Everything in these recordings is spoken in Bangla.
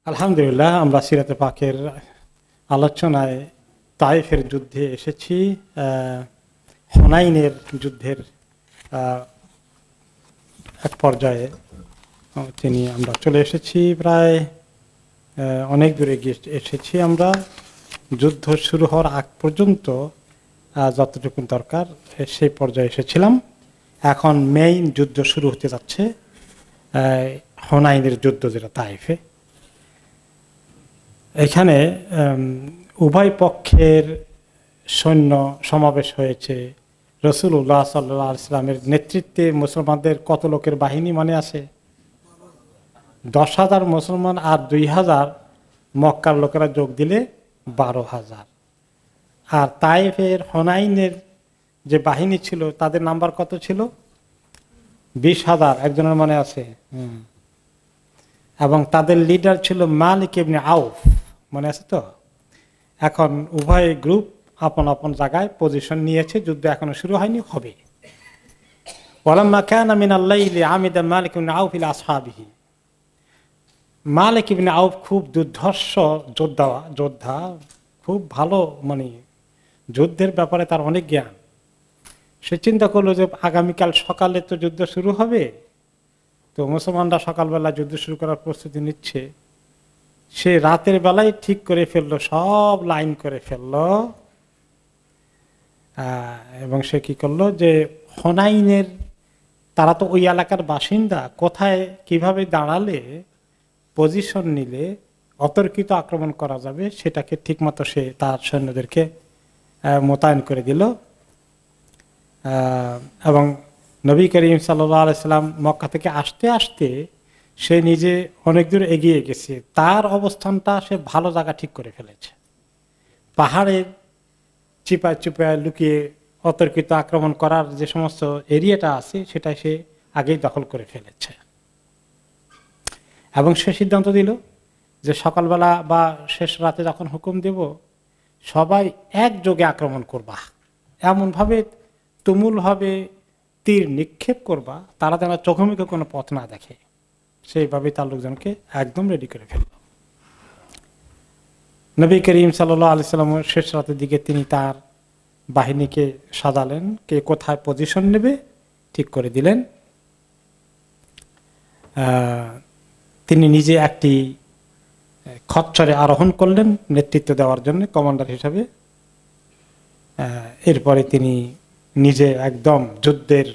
আলহামদুলিল্লাহ, আমরা সিরাতে পাকের আলোচনায় তায়েফের যুদ্ধে এসেছি। হুনাইনের যুদ্ধের আহ, এক পর্যায়ে আমরা চলে এসেছি। প্রায় অনেক দূরে গিয়ে এসেছি আমরা। যুদ্ধ শুরু হওয়ার আগ পর্যন্ত যতটুকু দরকার সেই পর্যায়ে এসেছিলাম। এখন মেইন যুদ্ধ শুরু হতে যাচ্ছে, হুনাইনের যুদ্ধ, যেটা তায়েফে। এখানে উভয় পক্ষের সৈন্য সমাবেশ হয়েছে। রাসূলুল্লাহ সাল্লাল্লাহু আলাইহি ওয়াসাল্লামের নেতৃত্বে মুসলমানদের কত লোকের বাহিনী মনে আছে? 10,000 মুসলমান, আর 2,000 মক্কার লোকেরা যোগ দিলে 12,000। আর তায়েফের হুনাইনের যে বাহিনী ছিল তাদের নাম্বার কত ছিল? 20,000। একজনের মনে আছে? এবং তাদের লিডার ছিল মালিক ইবনে আউফ, মনে আছে তো? এখন উভয় গ্রুপ আপন আপন জায়গায় পজিশন নিয়েছে, যুদ্ধ এখনো শুরু হয়নি, হবে। ওয়ালাম্মা কানা মিনাল লাইলি আমিদা মালিক ইবনে আউফ ইলা আসহাবিহি। মালিক ইবনে আউফ খুব দুর্ধর্ষ যোদ্ধা, খুব ভালো, মানে যুদ্ধের ব্যাপারে তার অনেক জ্ঞান। সে চিন্তা করলো যে আগামীকাল সকালে তো যুদ্ধ শুরু হবে, তো মুসলমানরা সকালবেলা যুদ্ধ শুরু করার প্রস্তুতি নিচ্ছে। সে রাতের বেলায় ঠিক করে ফেললো, সব লাইন করে ফেললো। এবং সে কি করলো যে হুনাইনের, তারা তো ওই এলাকার বাসিন্দা, কোথায় কিভাবে দাঁড়ালে, পজিশন নিলে অতর্কিত আক্রমণ করা যাবে সেটাকে ঠিকমতো সে তার সৈন্যদেরকে মোতায়েন করে দিল। এবং নবী করিম সাল্লাল্লাহু আলাইহি সাল্লাম মক্কা থেকে আসতে আসতে সে নিজে অনেক দূর এগিয়ে গেছে। তার অবস্থানটা সে ভালো জায়গা ঠিক করে ফেলেছে। পাহাড়ের চিপায় চিপায় লুকিয়ে অতর্কিত আক্রমণ করার যে সমস্ত এরিয়াটা আছে সেটা সে আগেই দখল করে ফেলেছে। এবং সে সিদ্ধান্ত দিল যে সকালবেলা বা শেষ রাতে যখন হুকুম দেব, সবাই একযোগে আক্রমণ করবা, এমনভাবে তুমুলভাবে তীর নিক্ষেপ করবা তারা যেন চোখে মুখে কোনো পথ না দেখে। সেইভাবে তার লোকজনকে একদম রেডি করে ফেলল। নবী করিম সাল্লাল্লাহু আলাইহি সাল্লাম শেষ রাতের দিকে তিনি তার বাহিনীকে সাজালেন, কে কোথায় পজিশন নেবে ঠিক করে দিলেন। তিনি নিজে একটি খচ্চরে আরোহণ করলেন নেতৃত্ব দেওয়ার জন্য, কমান্ডার হিসাবে। এরপরে তিনি নিজে একদম যুদ্ধের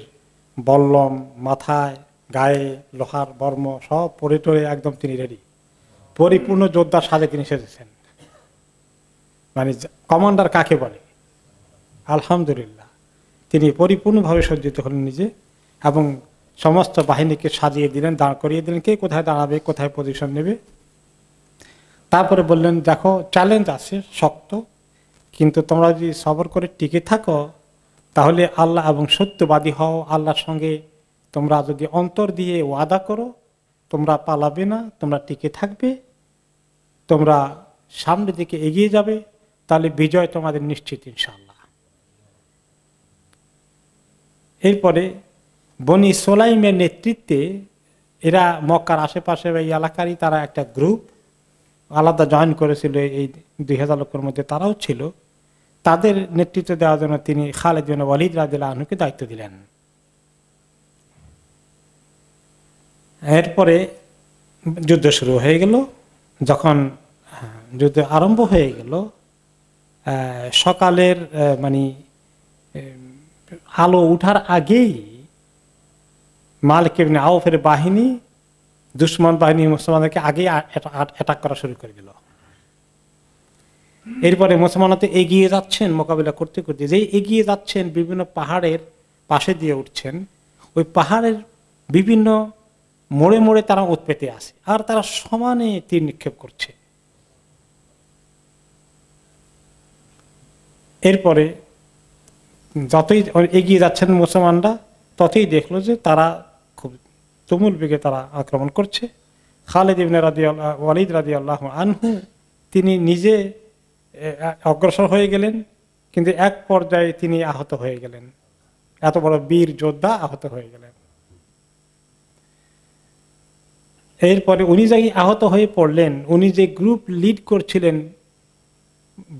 বল্লম মাথায়, গায়ে লোহার বর্ম সব পরে টরে একদম তিনি রেডি, পরিপূর্ণ যোদ্ধার সাজে তিনি সেজেছেন। মানে কমান্ডার কাকে বলে? আলহামদুলিল্লাহ, তিনি পরিপূর্ণভাবে সজ্জিত হলেন নিজে, এবং সমস্ত বাহিনীকে সাজিয়ে দিলেন, দাঁড় করিয়ে দিলেন, কে কোথায় দাঁড়াবে, কোথায় পজিশন নেবে। তারপরে বললেন, দেখো চ্যালেঞ্জ আছে শক্ত, কিন্তু তোমরা যদি সবর করে টিকে থাকো তাহলে আল্লাহ এবং সত্যবাদী হও, আল্লাহর সঙ্গে তোমরা যদি অন্তর দিয়ে ওয়াদা করো, তোমরা পালাবে না, তোমরা টিকে থাকবে, তোমরা সামনের দিকে এগিয়ে যাবে, তাহলে বিজয় তোমাদের নিশ্চিত ইনশাআল্লাহ। এরপরে বনি সোলাইমের নেতৃত্বে, এরা মক্কার আশেপাশে এই এলাকারই তারা একটা গ্রুপ আলাদা জয়েন করেছিল, এই 2,000 লোকের মধ্যে তারাও ছিল। তাদের নেতৃত্ব দেওয়ার জন্য তিনি খালিদ বিন ওয়ালিদ রাদিয়াল্লাহু আনহুকে দায়িত্ব দিলেন। এরপরে যুদ্ধ শুরু হয়ে গেল। যখন যুদ্ধ আরম্ভ হয়ে গেল, সকালের মানে আলো উঠার আগেই মালিক ইবনে আউফের বাহিনী, দুশমন বাহিনী মুসলমানদেরকে আগেই অ্যাটাক করা শুরু করে দিল। এরপরে মুসলমানরা এগিয়ে যাচ্ছেন মোকাবিলা করতে করতে, যেই এগিয়ে যাচ্ছেন বিভিন্ন পাহাড়ের পাশে দিয়ে উঠছেন, ওই পাহাড়ের বিভিন্ন মোড়ে মোড়ে তারা উৎপেতে আসে, আর তারা সমানে তীর নিক্ষেপ করছে। এরপরে যতই এগিয়ে যাচ্ছেন মুসলমানরা, ততই দেখলো যে তারা খুব তুমুল বেগে তারা আক্রমণ করছে। খালিদ ইবনে ওয়ালিদ রাদিয়াল্লাহু আনহু তিনি নিজে অগ্রসর হয়ে গেলেন, কিন্তু এক পর্যায়ে তিনি আহত হয়ে গেলেন। এত বড় বীর যোদ্ধা আহত হয়ে গেলেন। এরপরে উনি যাই আহত হয়ে পড়লেন, উনি যে গ্রুপ লিড করছিলেন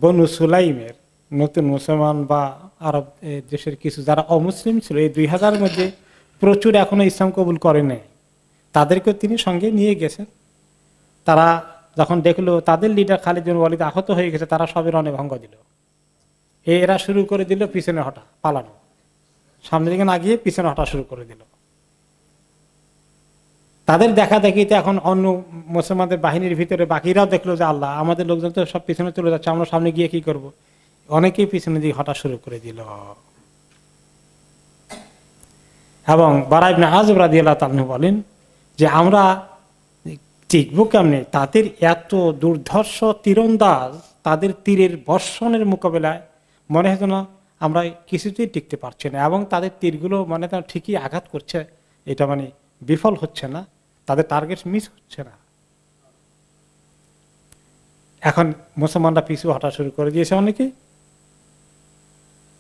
বনু সুলাইমের, নতুন মুসলমান বা আরব দেশের কিছু যারা অমুসলিম ছিল, এই 2000 মধ্যে প্রচুর এখনো ইসলাম কবুল করে নেই, তাদেরকেও তিনি সঙ্গে নিয়ে গেছেন। তারা যখন দেখলো তাদের লিডার খালিদ বিন ওয়ালিদ আহত হয়ে গেছে, তারা সবে রণে ভঙ্গ দিল। এরা শুরু করে দিল পিছনে হটা, পালানো, সামনের দিকে না গিয়ে পিছনে হটা শুরু করে দিল। তাদের দেখা দেখিতে এখন অন্য মুসলমানদের বাহিনীর ভিতরে বাকিরাও দেখলো যে আল্লাহ, আমাদের লোকজন তো সব পিছনে চলে যাচ্ছে, আমরা সামনে গিয়ে কি করব। অনেকেই পিছনে দিকে হটা শুরু করে দিল। এবং বারা ইবনে আযিব রাদিয়াল্লাহু তাআলা বলেন যে আমরা টিকবো কেমনে, তাদের এত দুর্ধর্ষ তীরন্দাজ, তাদের তীরের বর্ষণের মোকাবেলায় মনে হয় না আমরা কিছুতেই টিকতে পারছি না, এবং তাদের তীরগুলো মানে তারা ঠিকই আঘাত করছে, এটা মানে বিফল হচ্ছে না, তাদের টার্গেট মিস হচ্ছে না। এখন মুসলমানরা পিছু হটা শুরু করে দিয়েছে অনেকে,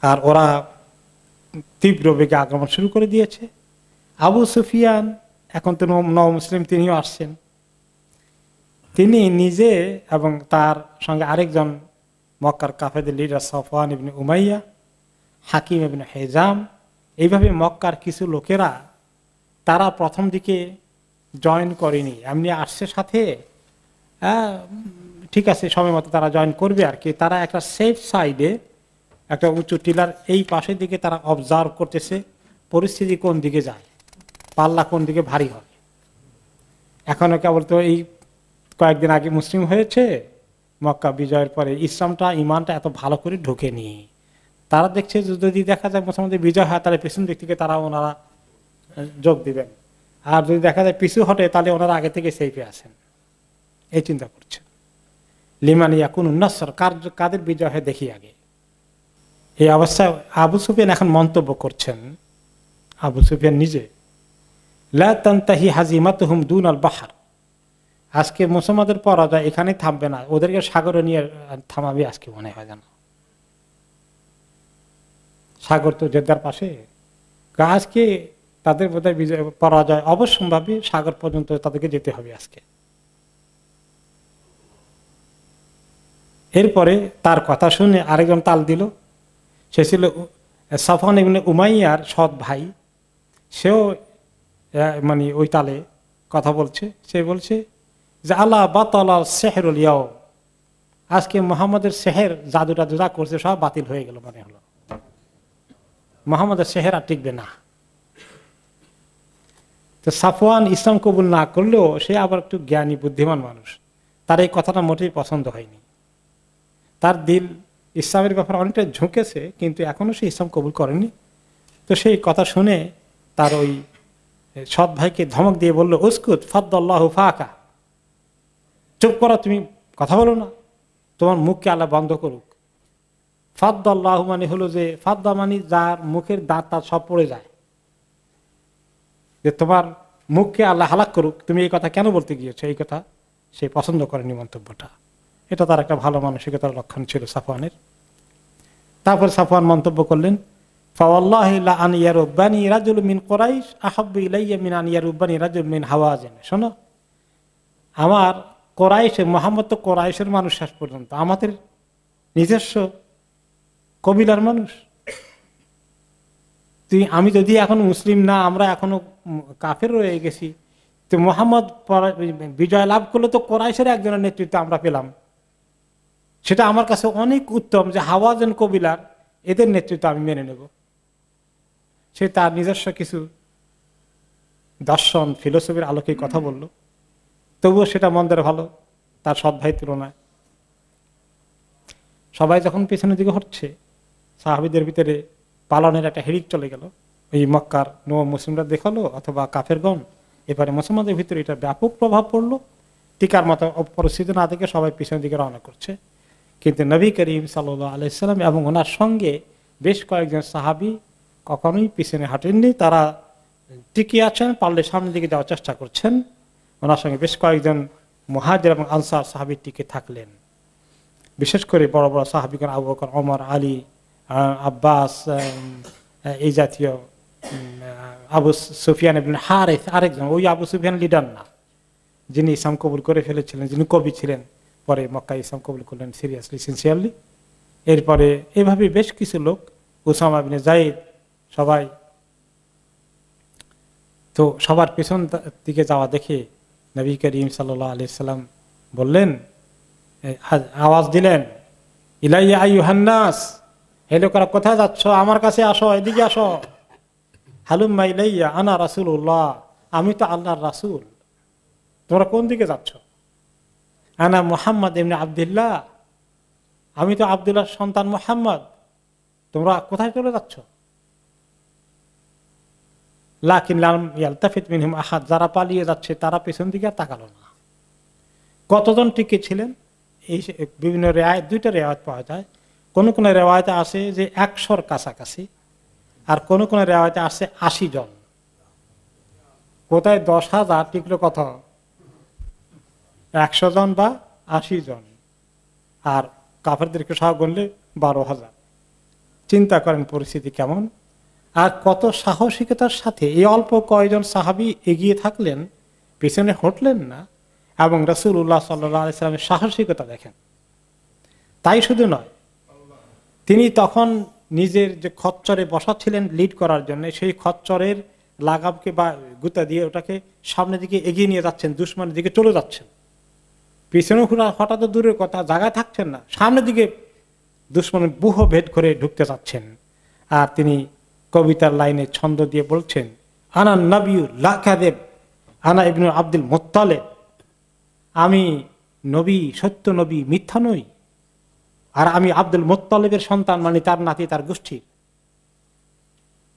আর ওরা তীব্র বেগে আক্রমণ শুরু করে দিয়েছে। আবু সুফিয়ান এখন তো নও মুসলিম, তিনিও আসছেন। তিনি নিজে এবং তার সঙ্গে আরেকজন মক্কার কাফেরদের লিডার সফওয়ান ইবনে উমাইয়া, হাকিম ইবনে হিজাম, এইভাবে মক্কার কিছু লোকেরা তারা প্রথম দিকে জয়েন করেনি, এমনি আসছে সাথে, ঠিক আছে সময় মতো তারা জয়েন করবে আর কি। তারা একটা সেফ সাইডে, একটা উঁচু টিলার এই পাশের দিকে তারা অবজার্ভ করতেছে পরিস্থিতি কোন দিকে যায়, পাল্লা কোন দিকে ভারী হয়। এখনো কেবল তো এই কয়েকদিন আগে মুসলিম হয়েছে, মক্কা বিজয়ের পরে ইসলামটা ইমানটা এত ভালো করে ঢোকেনি। তারা দেখছে যদি দেখা যায় মুসলমানদের বিজয় হয়, তাহলে পিছন দিক থেকে তারা ওনারা যোগ দিবেন, আর যদি দেখা যায় পিছু হটে তাহলে ওনারা আগে থেকে সেফে আছেন, এই চিন্তা করছে। লিমান ইয়াকুন নাসর, কাদের বিজয় হয় দেখি আগে। এই অবস্থায় আবু সুফিয়ান এখন মন্তব্য করছেন, আবু সুফিয়ান নিজে, লা তানতাহি হাজিমাতুহুম দুনাল বাহর, আজকে মুসলমানদের পরাজয় এখানে থামবে না, ওদেরকে সাগরে নিয়ে থামাবে আজকে মনে হয় যেন। সাগর তো জেদ্দার পাশে, আজকে তাদের বোধহয় বিজয় পরাজয় অবশ্যম্ভাবী, সাগর পর্যন্ত তাদেরকে যেতে হবে আজকে। এরপরে তার কথা শুনে আরেকজন তাল দিল, সে ছিল সফওয়ান ইবনে উমাইয়ার সৎ ভাই, সেও মানে ওই তালে কথা বলছে। সে বলছে যে আল্লাহ বাতালা সেহরুল ইয়াউম, আজকে মোহাম্মদের সেহের জাদুটা যা করছে সব বাতিল হয়ে গেল, মনে হলো মোহাম্মদের সেহের আর টিকবে না। তো সাফওয়ান ইসলাম কবুল না করলেও সে আবার একটু জ্ঞানী বুদ্ধিমান মানুষ, তার এই কথাটা মোটেই পছন্দ হয়নি। তার দিল ইসলামের ব্যাপারে অনেকটা ঝুঁকেছে, কিন্তু এখনো সে ইসলাম কবুল করেনি। তো সেই কথা শুনে তার ওই সৎ ভাইকে ধমক দিয়ে বললো, উসকুত ফাদ্দাল্লাহু ফাকা, চুপ করো, তুমি কথা বলো না, তোমার মুখকে আল্লাহ বন্ধ করুক। ফাদ্দাল্লাহু মানে হলো যে, ফাদ্দা মানে যার মুখের দাঁত তার সব পড়ে যায়, যে তোমার মুখকে আল্লাহ হালাক করুক, তুমি এই কথা কেন বলতে গিয়েছো, এই কথা সে পছন্দ করেনি মন্তব্যটা। এটা তার একটা ভালো মানসিকতার লক্ষণ ছিল সাফওয়ানের। তারপর সাফওয়ান মন্তব্য করলেন, ফাওয়াল্লাহি লা আন ইয়ারুবানি রাজুল মিন কুরাইশ আহাব্বু ইলাইয়া মিন আন ইয়ারুবানি রাজুল মিন হাওয়াজিন। শোনো, আমার কোরাইশে, মুহাম্মদ তো কোরাইশের মানুষ শেষ পর্যন্ত, আমাদের নিজস্ব কবিলার মানুষ। আমি যদি এখন মুসলিম না, আমরা এখনো কাফের রয়ে গেছি, তো মুহাম্মদ বিজয় লাভ করলে তো কোরাইশের একজনের নেতৃত্ব আমরা পেলাম, সেটা আমার কাছে অনেক উত্তম যে হাওয়াজেন কবিলার এদের নেতৃত্ব আমি মেনে নেব। সে তার নিজস্ব কিছু দর্শন ফিলোসফির আলোকে কথা বলল, তবুও সেটা মন্দের ভালো তার সৎ ভাই তুলনায়। সবাই যখন পেছনের দিকে হচ্ছে, সাহাবীদের ভিতরে পালনের একটা হেরিক চলে গেল, ওই মক্কার মুসলিমরা দেখালো অথবা কাফেরগণ, এবারে মুসলমানদের ভিতরে এটা ব্যাপক প্রভাব পড়লো। টিকার মতো পরিস্থিতি না দেখে সবাই পিছনের দিকে রওনা করছে। কিন্তু নবী করিম সাল্লাল্লাহু আলাইহি সাল্লাম এবং ওনার সঙ্গে বেশ কয়েকজন সাহাবী কখনোই পিছনে হাঁটেননি, তারা টিকে আছেন, পারলে সামনের দিকে যাওয়ার চেষ্টা করছেন। ওনার সঙ্গে বেশ কয়েকজন মুহাজির এবং আনসার সাহাবী টিকে থাকলেন। বিশেষ করে বড় বড় সাহাবীগণ আবু বকর, ওমর, আলী, আব্বাস, এই জাতীয়, আবু সুফিয়ান ইবনে হারিস আরেকজন, ওই আবু সুফিয়ান লিডার না, যিনি ইসলাম কবুল করে ফেলেছিলেন, যিনি কবি ছিলেন, পরে মক্কায় ইসলাম কবুল করলেন সিরিয়াসলি, সিনসিয়ারলি। এরপরে এভাবে বেশ কিছু লোক, উসামা ইবনে যায়েদ, সবাই। তো সবার পেছন দিকে যাওয়া দেখে নবী করিম সাল্লাল্লাহু আলাইহি সাল্লাম বললেন, আওয়াজ দিলেন, ইলাইয়া আইয়ুহান নাস, হে লোকেরা কোথায় যাচ্ছ? আমার কাছে আসো, এদিকে আসো। হালুম্মা ইলাইয়া আনা রাসূলুল্লাহ, আমি তো আল্লাহর রাসূল, তোমরা কোন দিকে যাচ্ছ? আনা মুহাম্মদ ইবনে আব্দুল্লাহ, আমি তো আব্দুল্লাহর সন্তান মুহাম্মদ, তোমরা কোথায় চলে যাচ্ছ? লাকিন লাম ইয়ালতাফিত মিনহুম আহাদ, যারা পালিয়ে যাচ্ছে তারা পেছন দিকে তাকালো না। কতজন টিকে ছিলেন? এই বিভিন্ন রেওয়ায়েত, দুইটা রেওয়ায়েত পাওয়া যায়। কোন কোন রেওয়ায়েতে আসে যে 100-র কাছাকাছি, আর কোন কোন রেওয়ায়েতে আসে 80 জন। কোথায় 10,000 টিকলো কত? 100 জন বা 80 জন। আর কাফেরদেরকে সহ গণলে 12,000। চিন্তা করেন পরিস্থিতি কেমন। আর কত সাহসিকতার সাথে এই অল্প কয়েকজন সাহাবী এগিয়ে থাকলেন, পিছনে হটলেন না, এবং রাসূলুল্লাহ সাল্লাল্লাহু আলাইহি সাল্লামের সাহসিকতা দেখেন। তাই শুধু নয়, তিনি তখন নিজের যে খচ্চরে বসা ছিলেন লিড করার জন্য, সেই খচ্চরের লাগামকে বা গুতা দিয়ে ওটাকে সামনের দিকে এগিয়ে নিয়ে যাচ্ছেন, দুশমনের দিকে চলে যাচ্ছেন। পিছনে হঠাৎ দূরের কথা, জায়গায় থাকছেন না, সামনের দিকে দুশমনের বুহ ভেদ করে ঢুকতে যাচ্ছেন। আর তিনি কবিতার লাইনে ছন্দ দিয়ে বলছেন, আনা নবিয়্যু লা কাযিব, আনা ইবনু আব্দুল মুত্তালিব, আমি নবী, সত্য নবী, মিথ্যা নই, আর আমি আব্দুল মুত্তালিবের সন্তান, মানে তার নাতি, তার গোষ্ঠী।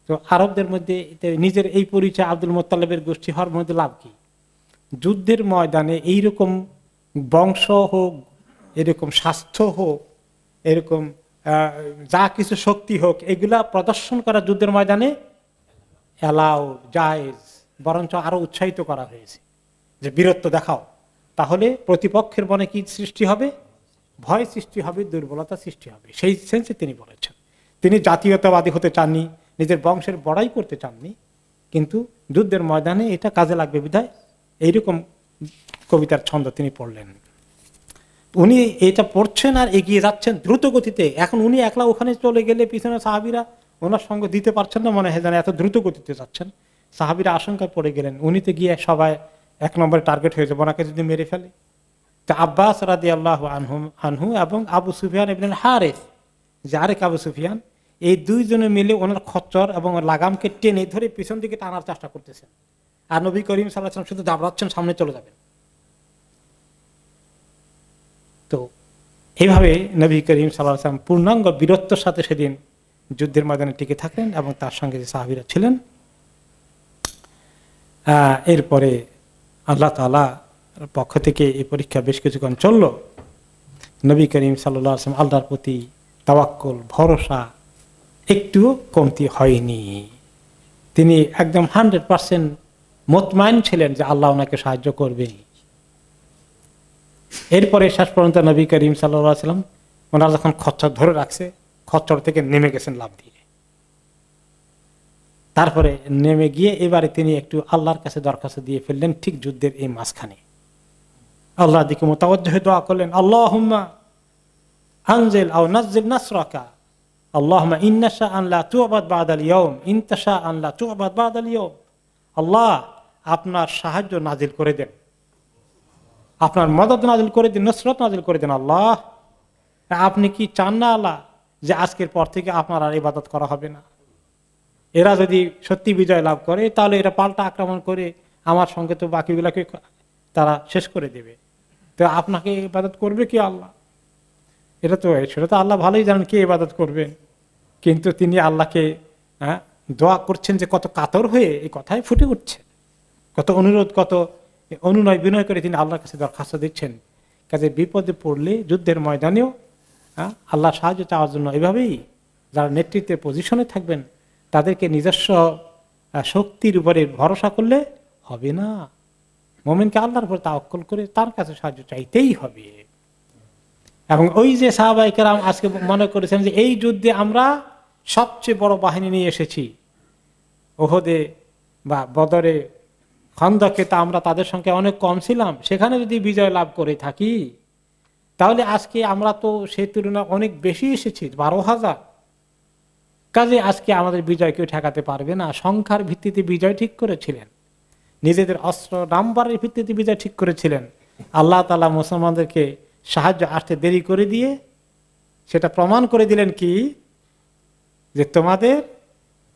তো আরবদের মধ্যে নিজের এই পরিচয় আব্দুল মুত্তালিবের গোষ্ঠী হওয়ার মধ্যে লাভ কি? যুদ্ধের ময়দানে এইরকম বংশ হোক, এরকম স্বাস্থ্য হোক, এরকম যা কিছু শক্তি হোক, এগুলা প্রদর্শন করা যুদ্ধের ময়দানে অ্যালাউড, জায়েজ, বরঞ্চ আরো উৎসাহিত করা হয়েছে যে বীরত্ব দেখাও। তাহলে প্রতিপক্ষের মনে কি সৃষ্টি হবে? ভয় সৃষ্টি হবে, দুর্বলতা সৃষ্টি হবে। সেই সেন্সে তিনি বলেছেন। তিনি জাতীয়তাবাদী হতে চাননি, নিজের বংশের বড়াই করতে চাননি, কিন্তু যুদ্ধের ময়দানে এটা কাজে লাগবে বিধায় এইরকম কবিতার ছন্দ তিনি পড়লেন। উনি এটা পড়ছেন আর এগিয়ে যাচ্ছেন দ্রুত গতিতে। এখন উনি একলা ওখানে চলে গেলে পিছনে সাহাবীরা ওনার সঙ্গে দিতে পারছেন না, মনে হয় যেন এত দ্রুত গতিতে যাচ্ছেন। সাহাবীরা আশঙ্কায় পড়ে গেলেন, উনি তো গিয়ে সবাই 1 নম্বরে টার্গেট হয়ে যাবে, ওনাকে যদি মেরে ফেলে। তো আব্বাস রাদিয়াল্লাহু আনহু এবং আবু সুফিয়ান ইবনে হারিস, যারেক আবু সুফিয়ান, এই দুইজনে মিলে ওনার খচ্চর এবং লাগামকে টেনে ধরে পিছন দিকে টানার চেষ্টা করতেছেন। আর নবী করিম সাল্লাল্লাহু আলাইহি ওয়াসাল্লাম শুধু দাবড়াচ্ছেন, সামনে চলে যাবেন। তো এইভাবে নবী করিম সাল্লাল্লাহু আলাইহি ওয়াসাল্লাম পূর্ণাঙ্গ বীরত্বের সাথে সেদিন যুদ্ধের ময়দানে টিকে থাকলেন, এবং তার সঙ্গে যে সাহাবীরা ছিলেন। এরপরে আল্লাহ তাআলা পক্ষ থেকে এই পরীক্ষা বেশ কিছুক্ষণ চলল। নবী করিম সাল্লাল্লাহু আলাইহি ওয়াসাল্লাম আল্লাহর প্রতি তাওয়াক্কুল, ভরসা একটুও কমতি হয়নি। তিনি একদম 100% মুতমাইন ছিলেন যে আল্লাহ ওনাকে সাহায্য করবে। এরপরে শেষ পর্যন্ত নবী করিম সাল্লাল্লাহু আলাইহি ওয়াসাল্লাম ওনারা যখন খচ্চর ধরে রাখছে, খচ্চর থেকে নেমে গেছেন লাফ দিয়ে। তারপরে নেমে গিয়ে এবারে তিনি একটু আল্লাহর কাছে দরখাস্ত দিয়ে ফেললেন, ঠিক যুদ্ধের এই মাঝখানে আল্লাহর দিকে মুতাওয়াজ্জিহ হয়ে দোয়া করলেন, আল্লাহুম্মা আনজিল আও নাজ্জিল নাসরাকা, আল্লাহুম্মা ইন্নাশা আন লা তু'বাদ বা'দাল ইয়াউম, ইনতাশা আন লা তু'বাদ বা'দাল ইয়াউম। আল্লাহ, আপনার সাহায্য নাজিল করে দেন, আপনার মদদ নাজিল করে দিন, নসরত নাজিল করে দেন। আল্লাহ, আপনি কি চান না আল্লাহ যে আজকের পর থেকে আপনার আর ইবাদত করা হবে না? এরা যদি সত্যি বিজয় লাভ করে, তাহলে এরা পাল্টা আক্রমণ করে আমার সঙ্গে তো বাকিগুলাকে তারা শেষ করে দেবে। তো আপনাকে ইবাদত করবে কি আল্লাহ? সেটা তো আল্লাহ ভালোই জানেন কে ইবাদত করবেন, কিন্তু তিনি আল্লাহকে দোয়া করছেন যে কত কাতর হয়ে এই কথাই ফুটে উঠছে, কত অনুরোধ, কত অনুনয় বিনয় করে তিনি আল্লাহর কাছে দরখাস্ত দিচ্ছেন। কাজে বিপদে পড়লে যুদ্ধের ময়দানেও আল্লাহ সাহায্য চাওয়ার জন্য এভাবেই যারা নেতৃত্বের পজিশনে থাকবেন তাদেরকে নিজস্ব শক্তির উপরে ভরসা করলে হবে না। মুমিনকে আল্লাহর উপর তাওয়াক্কুল করে তার কাছে সাহায্য চাইতেই হবে। এবং ওই যে সাহাবায়ে কেরাম আজকে মনে করেছেন যে এই যুদ্ধে আমরা সবচেয়ে বড় বাহিনী নিয়ে এসেছি, ওহদে বা বদরে খন্দকে তা আমরা তাদের সঙ্গে অনেক কম ছিলাম, সেখানে যদি বিজয় লাভ করে থাকি তাহলে আজকে আমরা তো সেই তুলনায় অনেক বেশি এসেছি, 12,000। কাজে আজকে আমাদের বিজয় কেউ ঠেকাতে পারবে না। সংখ্যার ভিত্তিতে বিজয় ঠিক করেছিলেন, নিজেদের অস্ত্র নাম্বারের ভিত্তিতে বিজয় ঠিক করেছিলেন। আল্লাহ তাআলা মুসলমানদেরকে সাহায্য আসতে দেরি করে দিয়ে সেটা প্রমাণ করে দিলেন কি, যে তোমাদের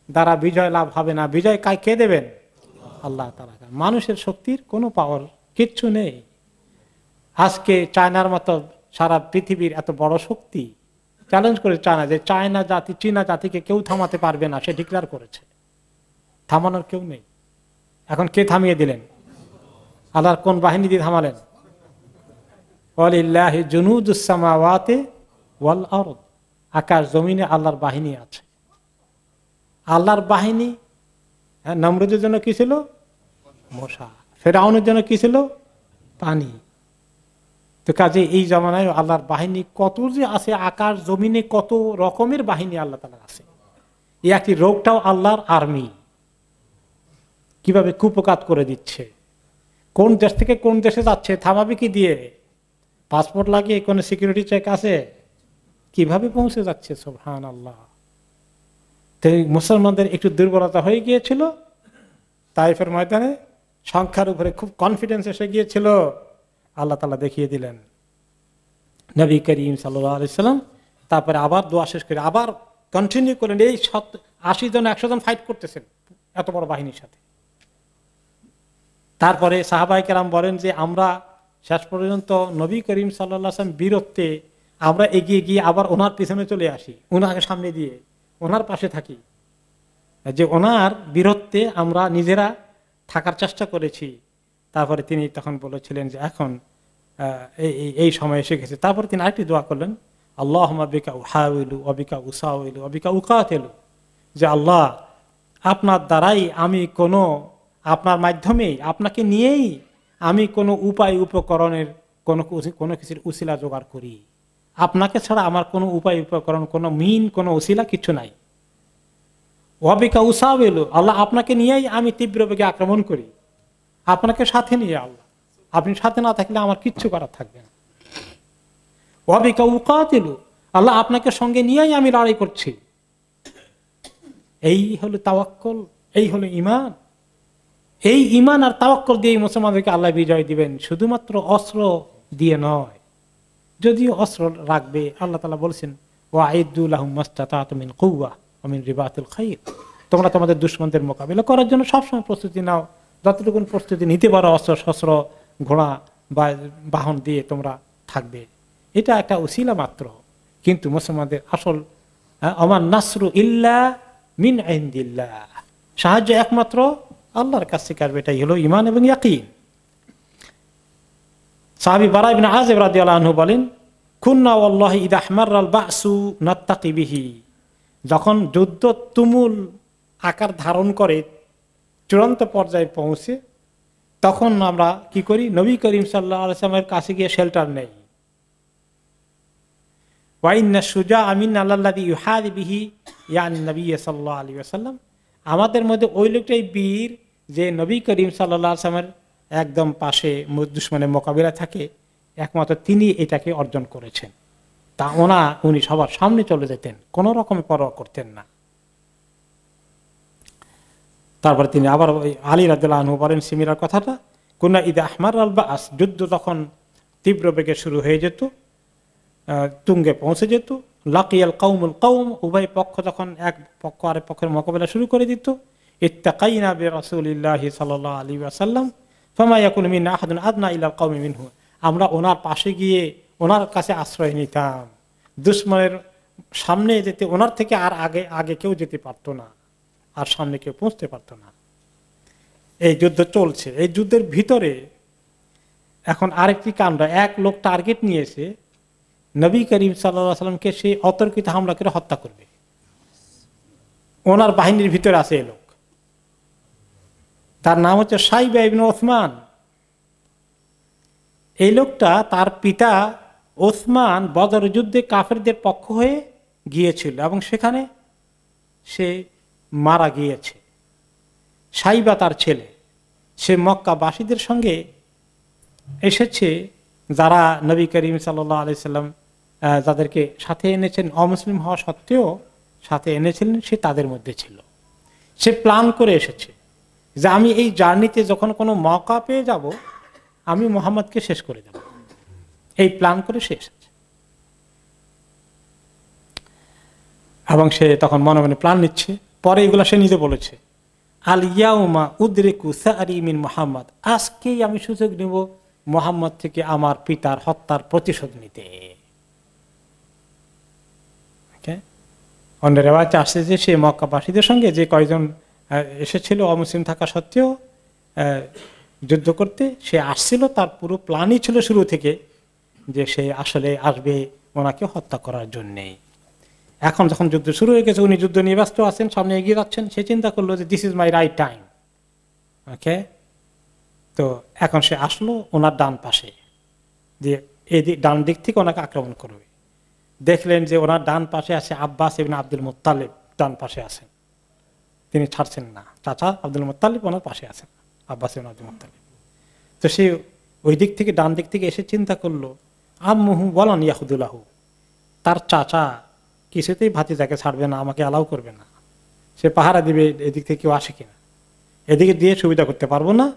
দ্বারা বিজয় লাভ হবে না। বিজয় কে দেবেন? আল্লাহ তাআলা। মানুষের শক্তির কোনো পাওয়ার কিচ্ছু নেই। আজকে চায়নার মতো সারা পৃথিবীর এত বড় শক্তি চ্যালেঞ্জ করে চায়না, যে চীনা জাতিকে কেউ থামাতে পারবে না, সে ডিক্লেয়ার করেছে। থামানোর কেউ নেই। এখন কে থামিয়ে দিলেন? আল্লাহর কোন বাহিনী দিয়ে থামালেন? ওয়ালিল্লাহি জুনুদুস সামাওয়াতি ওয়াল আরদ। আকাশ জমিনে আল্লাহর বাহিনী আছে। আল্লাহর বাহিনী। নমরুদের জন্য কি ছিল? মশা। ফেরাউনের জন্য কি ছিল? পানি। তো কাজে এই জামানায় আল্লাহর বাহিনী কত যে আছে, আকাশ জমিনে কত রকমের বাহিনী আল্লাহ তাআলার আছে। এই একটি রোগটাও আল্লাহর আর্মি কিভাবে কুপকাত করে দিচ্ছে। কোন দেশ থেকে কোন দেশে যাচ্ছে থামাবে কি দিয়ে? পাসপোর্ট লাগিয়ে কোন সিকিউরিটি চেক আছে? কিভাবে পৌঁছে যাচ্ছে? সুবহানাল্লাহ। তাই মুসলমানদের একটু দুর্বলতা হয়ে গিয়েছিল তাইফের ময়দানে, সংখ্যার উপরে খুব কনফিডেন্স এসে গিয়েছিল। আল্লাহ তাআলা দেখিয়ে দিলেন। নবী করিম সাল্লাল্লাহু আলাইহি সাল্লাম তারপরে আবার দোয়া শেষ করে আবার কন্টিনিউ করলেন। এই 80 জন 100 জন ফাইট করতেছেন এত বড় বাহিনীর সাথে। তারপরে সাহাবায়ে কেরাম বলেন যে আমরা শেষ পর্যন্ত নবী করিম সাল্লাল্লাহু আলাইহি ওয়াসাল্লাম বীরত্বে আমরা এগিয়ে গিয়ে আবার ওনার পিছনে চলে আসি, ওনাকে সামনে দিয়ে ওনার পাশে থাকি, যে ওনার বীরত্বে আমরা নিজেরা থাকার চেষ্টা করেছি। তারপরে তিনি তখন বলেছিলেন যে এখন এই সময় এসে গেছে। তারপরে তিনি আরেকটি দোয়া করলেন, আল্লাহুম্মা বিকা উহাউইলু ওয়া বিকা উসাউইলু ওয়া বিকা উকাতিলু, যে আল্লাহ আপনার দ্বারাই আমি আপনার মাধ্যমেই আপনাকে নিয়েই আমি কোনো উপায় উপকরণের কোনো কিছুর উসিলা জোগাড় করি। আপনাকে ছাড়া আমার কোনো উপায় উপকরণ, কোনো কোনো উসিলা কিছু নাই। ওয়া বিকা উসাউইলু, আল্লাহ আপনাকে নিয়েই আমি তীব্র বেগে আক্রমণ করি, আপনাকে সাথে নিয়ে। আল্লাহ আপনি সাথে না থাকলে আমার কিচ্ছু করার থাকবে না। ওয়া বিকা উকাতিলু, আল্লাহ আপনাকে সঙ্গে নিয়েই আমি লড়াই করছি। এই হলো তাওয়াক্কুল, এই হলো ঈমান। এই ঈমান আর তাওয়াক্কুল দিয়ে মুসলমানদেরকে আল্লাহ বিজয় দিবেন, শুধুমাত্র অস্ত্র দিয়ে নয়। যদিও অস্ত্র রাখবে, আল্লাহ তাআলা বলেছেন ওয়াইদু লাহুম মাসতাতা'তুম মিন কুওয়া ওয়া মিন রিবাতিল খাইর, তোমরা তোমাদের দুশমনদের মোকাবিলা করার জন্য সবসময় প্রস্তুতি নাও, যতটুকু প্রস্তুতি নিতে পারো অস্ত্র শস্ত্র ঘোড়া বা বাহন দিয়ে তোমরা থাকবে। এটা একটা উসিলা মাত্র। কিন্তু মুসলমানদের আসল আমান নাসরু ইল্লা মিন ইনদিল্লাহ, সাহায্য একমাত্র আল্লাহর কাছ থেকে আসবে। এটাই হলো ঈমান এবং ইয়াকিন। সাহাবী বারা ইবনে আযিব রাদিয়াল্লাহু আনহু বলেন, কুন্না ওয়াল্লাহি ইযা আহমারাল বাসু নাত্তাকি বিহি, যখন যুদ্ধ তুমুল আকার ধারণ করে চূড়ান্ত পর্যায়ে পৌঁছে, তখন আমরা কি করি? নবী করিম সাল্লাল্লাহু আলাইহি ওয়াসাল্লামের কাছে গিয়ে শেল্টার নেই। ওয়া ইন্না শুজা আমিন আল্লাযী ইউহাদি বিহি ইয়ান নবী সাল্লাল্লাহু আলাইহি ওয়াসাল্লাম, আমাদের মধ্যে ওই লোকটাই বীর যে নবী করিম সাল্লাল্লাহু আলাইহি ওয়াসাল্লামের একদম পাশে দুশমনের মোকাবিলা থাকে, একমাত্র তিনি এটাকে অর্জন করেছেন। তা উনি সবার সামনে চলে যেতেন, কোন রকমের পরোয়া করতেন না। তারপরে তিনি আবার আলী রাদিয়াল্লাহু আনহু বলেন সিমিলার কথাটা, কুনা ইদা আহমার আল বাস, যুদ্ধ তখন তীব্র বেগে শুরু হয়ে যেত, তুঙ্গে পৌঁছে যেত, লাকিয়াল কওমুল কওম, উভয় পক্ষ যখন এক পক্ষ আরেক পক্ষের মোকাবিলা শুরু করে দিত, ইত্তাকাইনা বিরাসূলিল্লাহি সাল্লাল্লাহু আলাইহি ওয়াসাল্লাম ফামা ইয়াকুনু মিন্না আহাদুন আদনা ইলাল কওমি মিনহু, আমরা ওনার পাশে গিয়ে ওনার কাছে আশ্রয় নিতাম। দুশমনের সামনে যেতে ওনার থেকে আর আগে কেউ যেতে পারতো না, আর সামনে কেউ পৌঁছতে পারতো না। এই যুদ্ধ চলছে, এই যুদ্ধের ভিতরে এখন আরেকটি কাণ্ড, এক লোক টার্গেট নিয়েছে নবী করিম সাল্লাল্লাহু আলাইহি ওয়াসাল্লামকে, সে অতর্কিত হামলা করে হত্যা করবে। ওনার বাহিনীর ভিতরে আছে এই লোক, তার নাম হচ্ছে সাইবা ইবনে ওসমান। এই লোকটা, তার পিতা ওসমান বদর যুদ্ধে কাফেরদের পক্ষ হয়ে গিয়েছিল এবং সেখানে সে মারা গিয়েছে। সাইবা তার ছেলে। সে মক্কাবাসীদের সঙ্গে এসেছে যারা নবী করিম সাল্লাল্লাহু আলাইহি সাল্লাম যাদেরকে সাথে এনেছেন, অমুসলিম হওয়া সত্ত্বেও সাথে এনেছিলেন, সে তাদের মধ্যে ছিল। সে প্ল্যান করে এসেছে যে আমি এই জার্নিতে যখন কোনো মওকা পেয়ে যাব আমি মুহাম্মদকে শেষ করে দেব, এই প্ল্যান করে সে এসেছে। এবং সে তখন মনে মনে প্ল্যান নিচ্ছে। পরে এগুলো সে নিজে বলেছে, আল ইয়াউমা উদরিকু সারি মিন মুহাম্মদ, আজকেই আমি সুযোগ নেব মুহাম্মদ থেকে আমার পিতার হত্যার প্রতিশোধ নিতে। অন্য রেওয়ায়েতে আসছে যে সে মক্কাবাসীদের সঙ্গে যে কয়জন এসেছিল অমুসলিম থাকা সত্ত্বেও যুদ্ধ করতে, সে আসছিল, তার পুরো প্ল্যানই ছিল শুরু থেকে যে সে আসলে আসবে ওনাকে হত্যা করার জন্যে। এখন যখন যুদ্ধ শুরু হয়ে গেছে, উনি যুদ্ধ নিয়ে ব্যস্ত আছেন, সামনে এগিয়ে যাচ্ছেন, সে চিন্তা করলো যে this is my right time. Okay, তো এখন সে আসলো ওনার ডান পাশে, দিয়ে এই ডান দিক থেকে ওনাকে আক্রমণ করবে। দেখলেন যে ওনার ডান পাশে আছে আব্বাস ইবনে আব্দুল মুত্তালিব, ডান পাশে আছেন, তিনি ছাড়ছেন না। চাচা আব্দুল মুত্তালিব ওনার পাশে আছেন, আব্বাস ইবনে আব্দুল মুত্তালিব। তো সে ওই দিক থেকে ডান দিক থেকে এসে চিন্তা করলো আম্মুহু ওয়ালান ইয়াখুদুলাহু, তার চাচা কিছুতেই ভাতিজাকে ছাড়বে না, আমাকে অ্যালাউ করবে না, সে পাহারা দিবে এদিক থেকে কেউ আসে কিনা, এদিকে দিয়ে সুবিধা করতে পারবো না।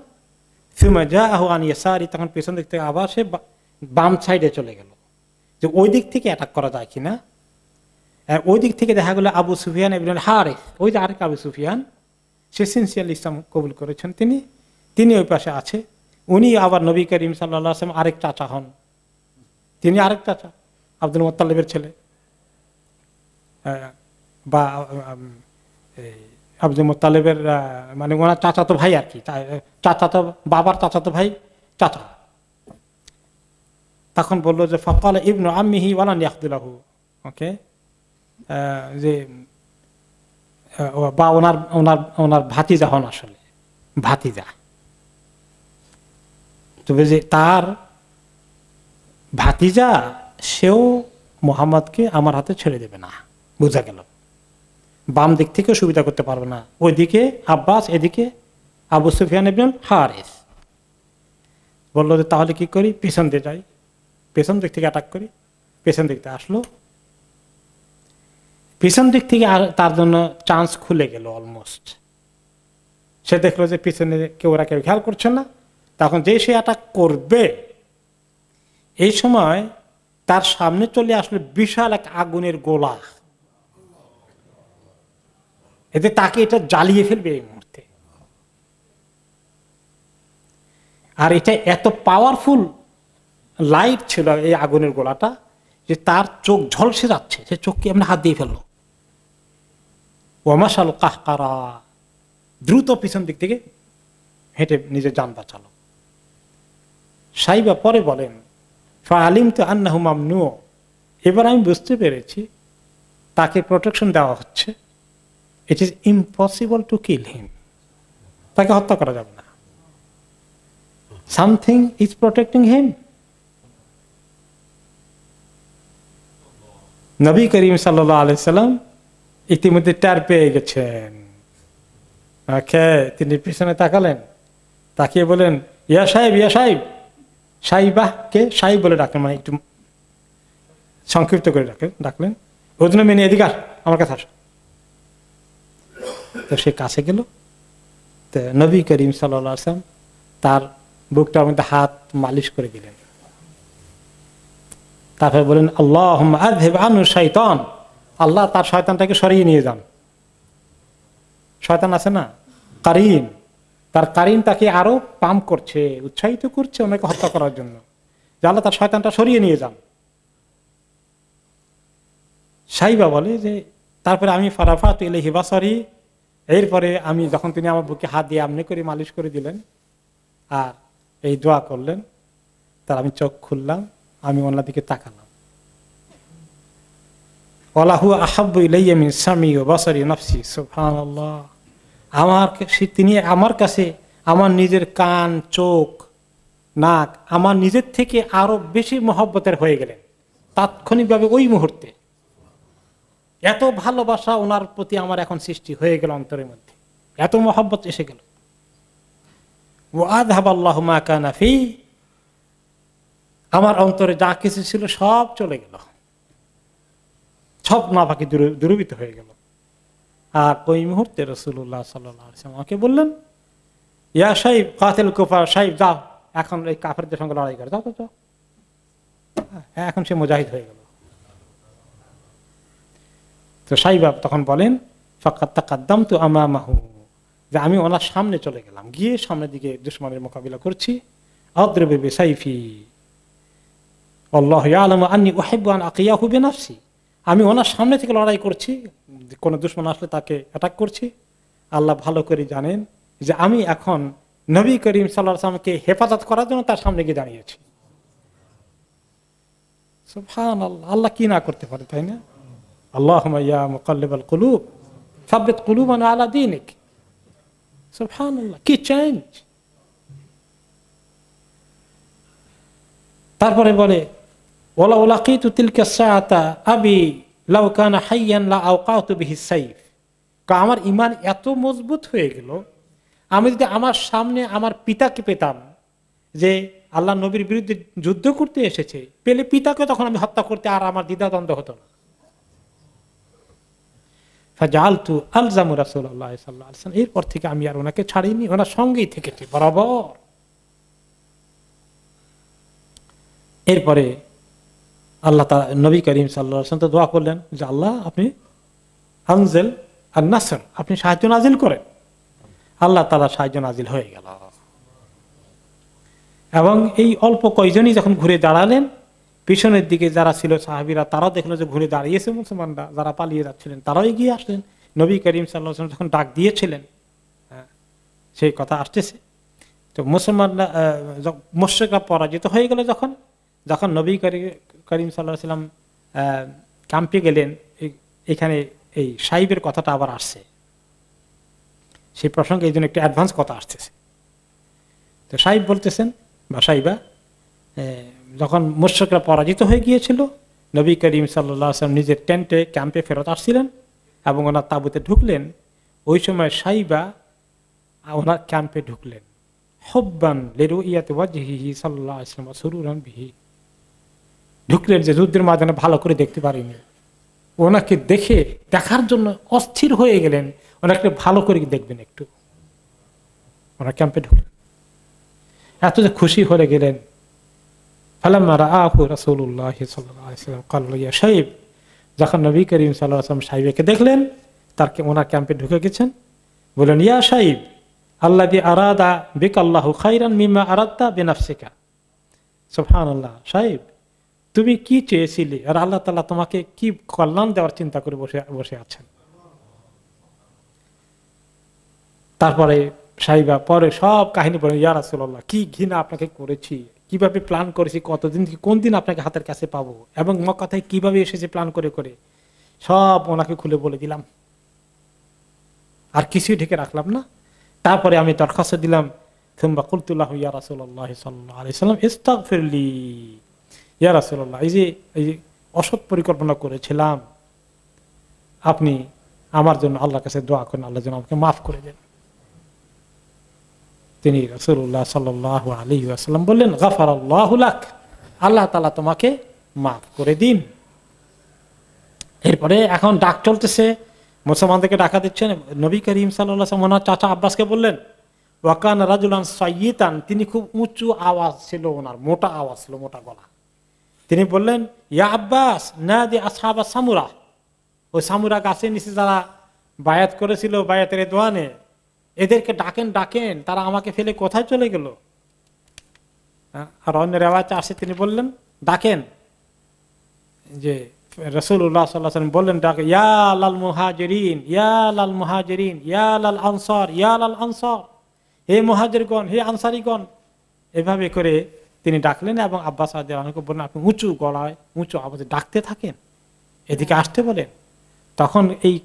সুমা জাআহু আন ইয়াসারি, তখন পেছন দিক থেকে আবার সে বাম সাইডে চলে গেল যে ওই দিক থেকে অ্যাটাক করা যায় কিনা। ওই দিক থেকে দেখা গেল আবু সুফিয়ান ইবনুল হারিস, ওই যে আরেক আবু সুফিয়ান, সে সিনসিয়ারলি ইসলাম কবুল করেছেন, তিনি ওই পাশে আছে। উনি আবার নবী করিম সাল্লাল্লাহু আলাইহি ওয়াসাল্লাম আরেক চাচা হন, তিনি আরেক চাচা, আব্দুল মুত্তালিবের ছেলে, বা আব্দুল মুত্তালিবের মানে ওনার চাচাতো ভাই আর কি, চাচাতো বাবার চাচাতো ভাই, চাচা। তখন বললো যে ফাকালা ইবনু আম্মিহি ওয়ালান ইয়াখদুলাহু, ওকে, যে বা ওনার ওনার ওনার ভাতিজা হন, আসলে ভাতিজা। তবে যে তার ভাতিজা, সেও মুহাম্মদকে আমার হাতে ছেড়ে দেবে না, বোঝা গেল। বাম দিক থেকে সুবিধা করতে পারবে না, ওইদিকে আব্বাস, এদিকে আবু সুফিয়ান ইবনুল হারিস। বললো যে তাহলে কি করি, পেছন দিয়ে যাই, পেছন দিক থেকে অ্যাটাক করি। পেছন দিক থেকে আসলো, পেছন দিক থেকে তার জন্য চান্স খুলে গেল অলমোস্ট। সে দেখলো যে পিছনে কেউ খেয়াল করছে না, তখন যে সে অ্যাটাক করবে, এই সময় তার সামনে চলে আসলো বিশাল এক আগুনের গোলা, এতে তাকে এটা জ্বালিয়ে ফেলবে এই মুহূর্তে। আর এটা এত পাওয়ারফুল লাইট ছিল এই আগুনের গোলাটা যে তার চোখ ঝলসে যাচ্ছে, সে চোখকে এমনি হাত দিয়ে ফেললো। ওয়ামাশাল কাহকারা, দ্রুত পিছন দিক থেকে হেঁটে নিজের জান বাঁচালো। সাইবা পরে বলেন ফাআলিম তু আন্নাহু মামনু, এবার আমি বুঝতে পেরেছি তাকে প্রোটেকশন দেওয়া হচ্ছে। It is impossible to kill him, তাকে হত্যা করা যাবে না। Something is protecting him. নবী করিম সাল্লাল্লাহু আলাইহি সাল্লাম ইতিমধ্যে টের পেয়ে গেছেন। তিনি পিছনে তাকালেন, তাকিয়ে বলেন ইয়া সাহেব, ইয়া সাহেব। সাইবাহ কে সাহেব বলে ডাকলেন, মানে একটু সংক্ষিপ্ত করে ডাকলেন। ওই জন্য মেনে এদিকে আমার কাছে আসো। তো সে কাছে গেল, তো নবী করিম সাল্লাল্লাহু আলাইহি সাল্লাম তার বুকটার মধ্যে হাত মালিশ করে দিলেন। তারপরে বলেন আল্লাহুম্মা আযহিব আনহু শাইতান, আল্লাহ তার শয়তানটাকে সরিয়ে নিয়ে যান। শয়তান আছে না কারিন, তার কারিন তাকে আরো পাম্প করছে, উৎসাহিত করছে ওনাকে হত্যা করার জন্য, যে আল্লাহ তার শয়তানটা সরিয়ে নিয়ে যান। সাইবা বলে যে তারপরে আমি ফারাফাতু ইলাইহি বাসারি, এরপরে আমি যখন তিনি আমার বুকে হাত দিয়ে আমনি করে মালিশ করে দিলেন আর এই দোয়া করলেন, তার আমি চোখ খুললাম, আমি ওনার দিকে তাকালাম। ওয়ালাহু আহাব্বু ইলাইয়া মিন সামি ওয়া বাসারি নাফসি, সুবহানাল্লাহ। তিনি আমার কাছে আমার নিজের কান, চোখ, নাক আমার নিজের থেকে আরো বেশি মহব্বতের হয়ে গেলেন তাৎক্ষণিকভাবে ওই মুহূর্তে। এত ভালোবাসা ওনার প্রতি আমার এখন সৃষ্টি হয়ে গেল অন্তরের মধ্যে, এত মহব্বত এসে গেল। ওয়া আযহাবাল্লাহু মা কানা ফি, আমার অন্তরে যা কিছু ছিল সব চলে গেল, সব নাপাকি দূরীভূত হয়ে গেল। আর ওই মুহূর্তে রাসূলুল্লাহ সাল্লাল্লাহু আলাইহি ওয়াসাল্লাম আমাকে বললেন, ইয়া শাইব কাতিল কুফার, শাইব যাও এখন এই কাফেরদের সঙ্গে লড়াই করে, যাও তো যাও। এখন সে মুজাহিদ হয়ে গেল। তো শাইবা তখন বলেন, ফাকাদ তাকাদ্দামতু আমামাহু, যে আমি ওনার সামনে চলে গেলাম, গিয়ে সামনের দিকে দুশমনের মোকাবিলা করছি। আদরিবু বিসাইফি আল্লাহু ইয়ালামু আন্নী উহিব্বু আন আকিয়াহু বিনাফসি, আমি ওনার সামনে থেকে লড়াই করছি, কোন দুশমন আসলে তাকে অ্যাটাক করছি। আল্লাহ ভালো করে জানেন যে আমি এখন নবী করিম সাল্লাল্লাহু আলাইহি ওয়াসাল্লামকে হেফাজত করার জন্য তার সামনে গিয়ে দাঁড়িয়েছি। সুবহানাল্লাহ, আল্লাহ কি না করতে পারে, তাই না? আল্লাহুম্মা ইয়া মুকাল্লিবাল কুলুব সাব্বিত কুলুবানা আলা দীনিক। সুবহানাল্লাহ, কি চেঞ্জ। তারপরে বলে, ওয়ালা লাকিতু তিলকা সাআতা আবি লাউ কানা হাইয়ান লা আওকাতু বিহি সাইফ, আমার ঈমান এত মজবুত হয়ে গেল, আমি যদি আমার সামনে আমার পিতাকে পেতাম, যে আল্লাহ নবীর বিরুদ্ধে যুদ্ধ করতে এসেছে, পেলে পিতাকে তখন আমি হত্যা করতে আর আমার দ্বিধাদ্বন্দ্ব হতো না। ফাজালতু আলজামু রাসূলুল্লাহ সাল্লাল্লাহু আলাইহি ওয়াসাল্লাম, এরপর থেকে আমি আর ওনাকে ছাড়িনি, ওনার সঙ্গেই থেকেছি বরাবর। এরপরে আল্লাহ তাআলা নবী করিম সাল্লাল্লাহু আলাইহি ওয়াসাল্লাম তো দোয়া করলেন যে আল্লাহ আপনি আনজিল আন-নাসর, আপনি সাহায্য নাজিল করেন। আল্লাহ তাআলা সাহায্য নাজিল হয়ে গেল, এবং এই অল্প কয়জনই যখন ঘুরে দাঁড়ালেন, পিছনের দিকে যারা ছিল সাহাবীরা তারাও দেখলো যে ঘুরে দাঁড়িয়েছে মুসলমানরা, যারা পালিয়ে যাচ্ছিলেন তারাও এগিয়ে আসলেন। নবী করিম সাল্লাল্লাহু আলাইহি ওয়াসাল্লাম যখন ডাক দিয়েছিলেন, সেই কথা আসতেছে। তো মুসলমানরা মুশরিকরা পরাজিত হয়ে গেল, যখন নবী করিম সাল্লাল্লাহু আলাইহি ওয়াসাল্লাম ক্যাম্পে গেলেন, এখানে এই সাইবের কথাটা আবার আসছে, সেই প্রসঙ্গে এই জন্য একটু অ্যাডভান্স কথা আসতেছে। তো সাইব বলতেছেন, বা সাইবা, যখন মুশরিকরা পরাজিত হয়ে গিয়েছিল, নবী করিম সাল্লাল্লাহু আলাইহি ওয়াসাল্লাম নিজের টেন্টে ক্যাম্পে ফেরত আসছিলেন এবং ওনার তাঁবুতে ঢুকলেন। ওই সময় সাইবা ওনার ক্যাম্পে ঢুকলেন, হুব্বান লিরুইয়াতি ওয়াজহিহি সাল্লাল্লাহু আলাইহি ওয়াসাল্লাম সুরুরান বিহি, ঢুকলেন যে যুদ্ধের ময়দানে ভালো করে দেখতে পারিনি, ওনাকে দেখার জন্য অস্থির হয়ে গেলেন, ওনাকে ভালো করে দেখবেন একটু। ওনার ক্যাম্পে ঢুকলেন, এত যে খুশি হয়ে গেলেন। ফালাম্মা রাআহু রাসূলুল্লাহ সাল্লাল্লাহু আলাইহি ওয়াসাল্লাম ক্বালা ইয়া শাইব, যখন নবী করিম সাল্লাল্লাহু আলাইহি ওয়াসাল্লাম সাইবকে দেখলেন, তারকে ওনার ক্যাম্পে ঢুকে গেছেন, বললেন ইয়া শাইব আল্লাযী আরাদা বিকা আল্লাহু খায়রান মিম্মা আরাদতা বিনাফসিকা। সুবহানাল্লাহ, শাইব তুমি কি চেয়েছিলে আর আল্লাহ তাআলা তোমাকে কি কল্যাণ দেওয়ার চিন্তা করে বসে আছেন। তারপরে সাইবা পরে সব কাহিনী বলেন, ইয়া রাসূলুল্লাহ কি ঘৃণা আপনাকে করেছি, কিভাবে প্ল্যান করেছি, কতদিন থেকে কোন দিন আপনাকে হাতের কাছে পাবো, এবং মক্কা থেকে কিভাবে এসেছে প্ল্যান করে করে সব ওনাকে খুলে বলে দিলাম, আর কিছুই ঢেকে রাখলাম না। তারপরে আমি দরখাস্ত দিলাম, সুম্মা কুলতু লাহু ইয়া রাসূলুল্লাহ সাল্লাল্লাহু আলাইহি ওয়াসাল্লাম ইস্তাগফিরলি, ইয়া রাসূলুল্লাহ এই যে অসৎ পরিকল্পনা করেছিলাম, আপনি আমার জন্য আল্লাহর কাছে দোয়া করেন, আল্লাহ যেন আমাকে মাফ করে দেন। তিনি রাসূলুল্লাহ সাল্লাল্লাহু আলাইহি ওয়াসাল্লাম বললেন, গাফারাল্লাহু লাক, আল্লাহ তাআলা তোমাকে মাফ করে দিন। এরপরে এখন ডাক চলতেছে, মুসলমানদেরকে ডাকা দিচ্ছেন। নবী করিম সাল্লাল্লাহু আলাইহি ওয়াসাল্লাম ওনার চাচা আব্বাসকে বললেন, ওয়াকান রাজুলান সাইয়িতান, তিনি খুব উঁচু আওয়াজ ছিল ওনার, মোটা আওয়াজ ছিল, মোটা গলা। তিনি বললেন, ইয়া আব্বাস নাদি আসহাবা সামুরা, ওই সামুরা গাছের নিচে যারা বায়াত করেছিল বায়াতের দোয়ানে, এদেরকে ডাকেন, তারা আমাকে ফেলে কোথায় চলে গেল। আর অন্য রেওয়ায়েতে আসে তিনি বললেন ডাকেন, যে রাসূলুল্লাহ সাল্লাল্লাহু আলাইহি ওয়াসাল্লাম বললেন ডাকে, ইয়া লাল মুহাজিরিন, ইয়া লাল মুহাজিরিন, ইয়া লাল আনসার, ইয়া লাল আনসার, হে মুহাজিরগণ, হে আনসারীগণ। এভাবে করে তিনি ডাকলেন এবং আব্বাস রাদিয়াল্লাহু আনহু বললেন, আপনি উঁচু গলায় উঁচু আওয়াজে ডাকতে থাকেন, এদিকে আসতে বলেন। তখন এই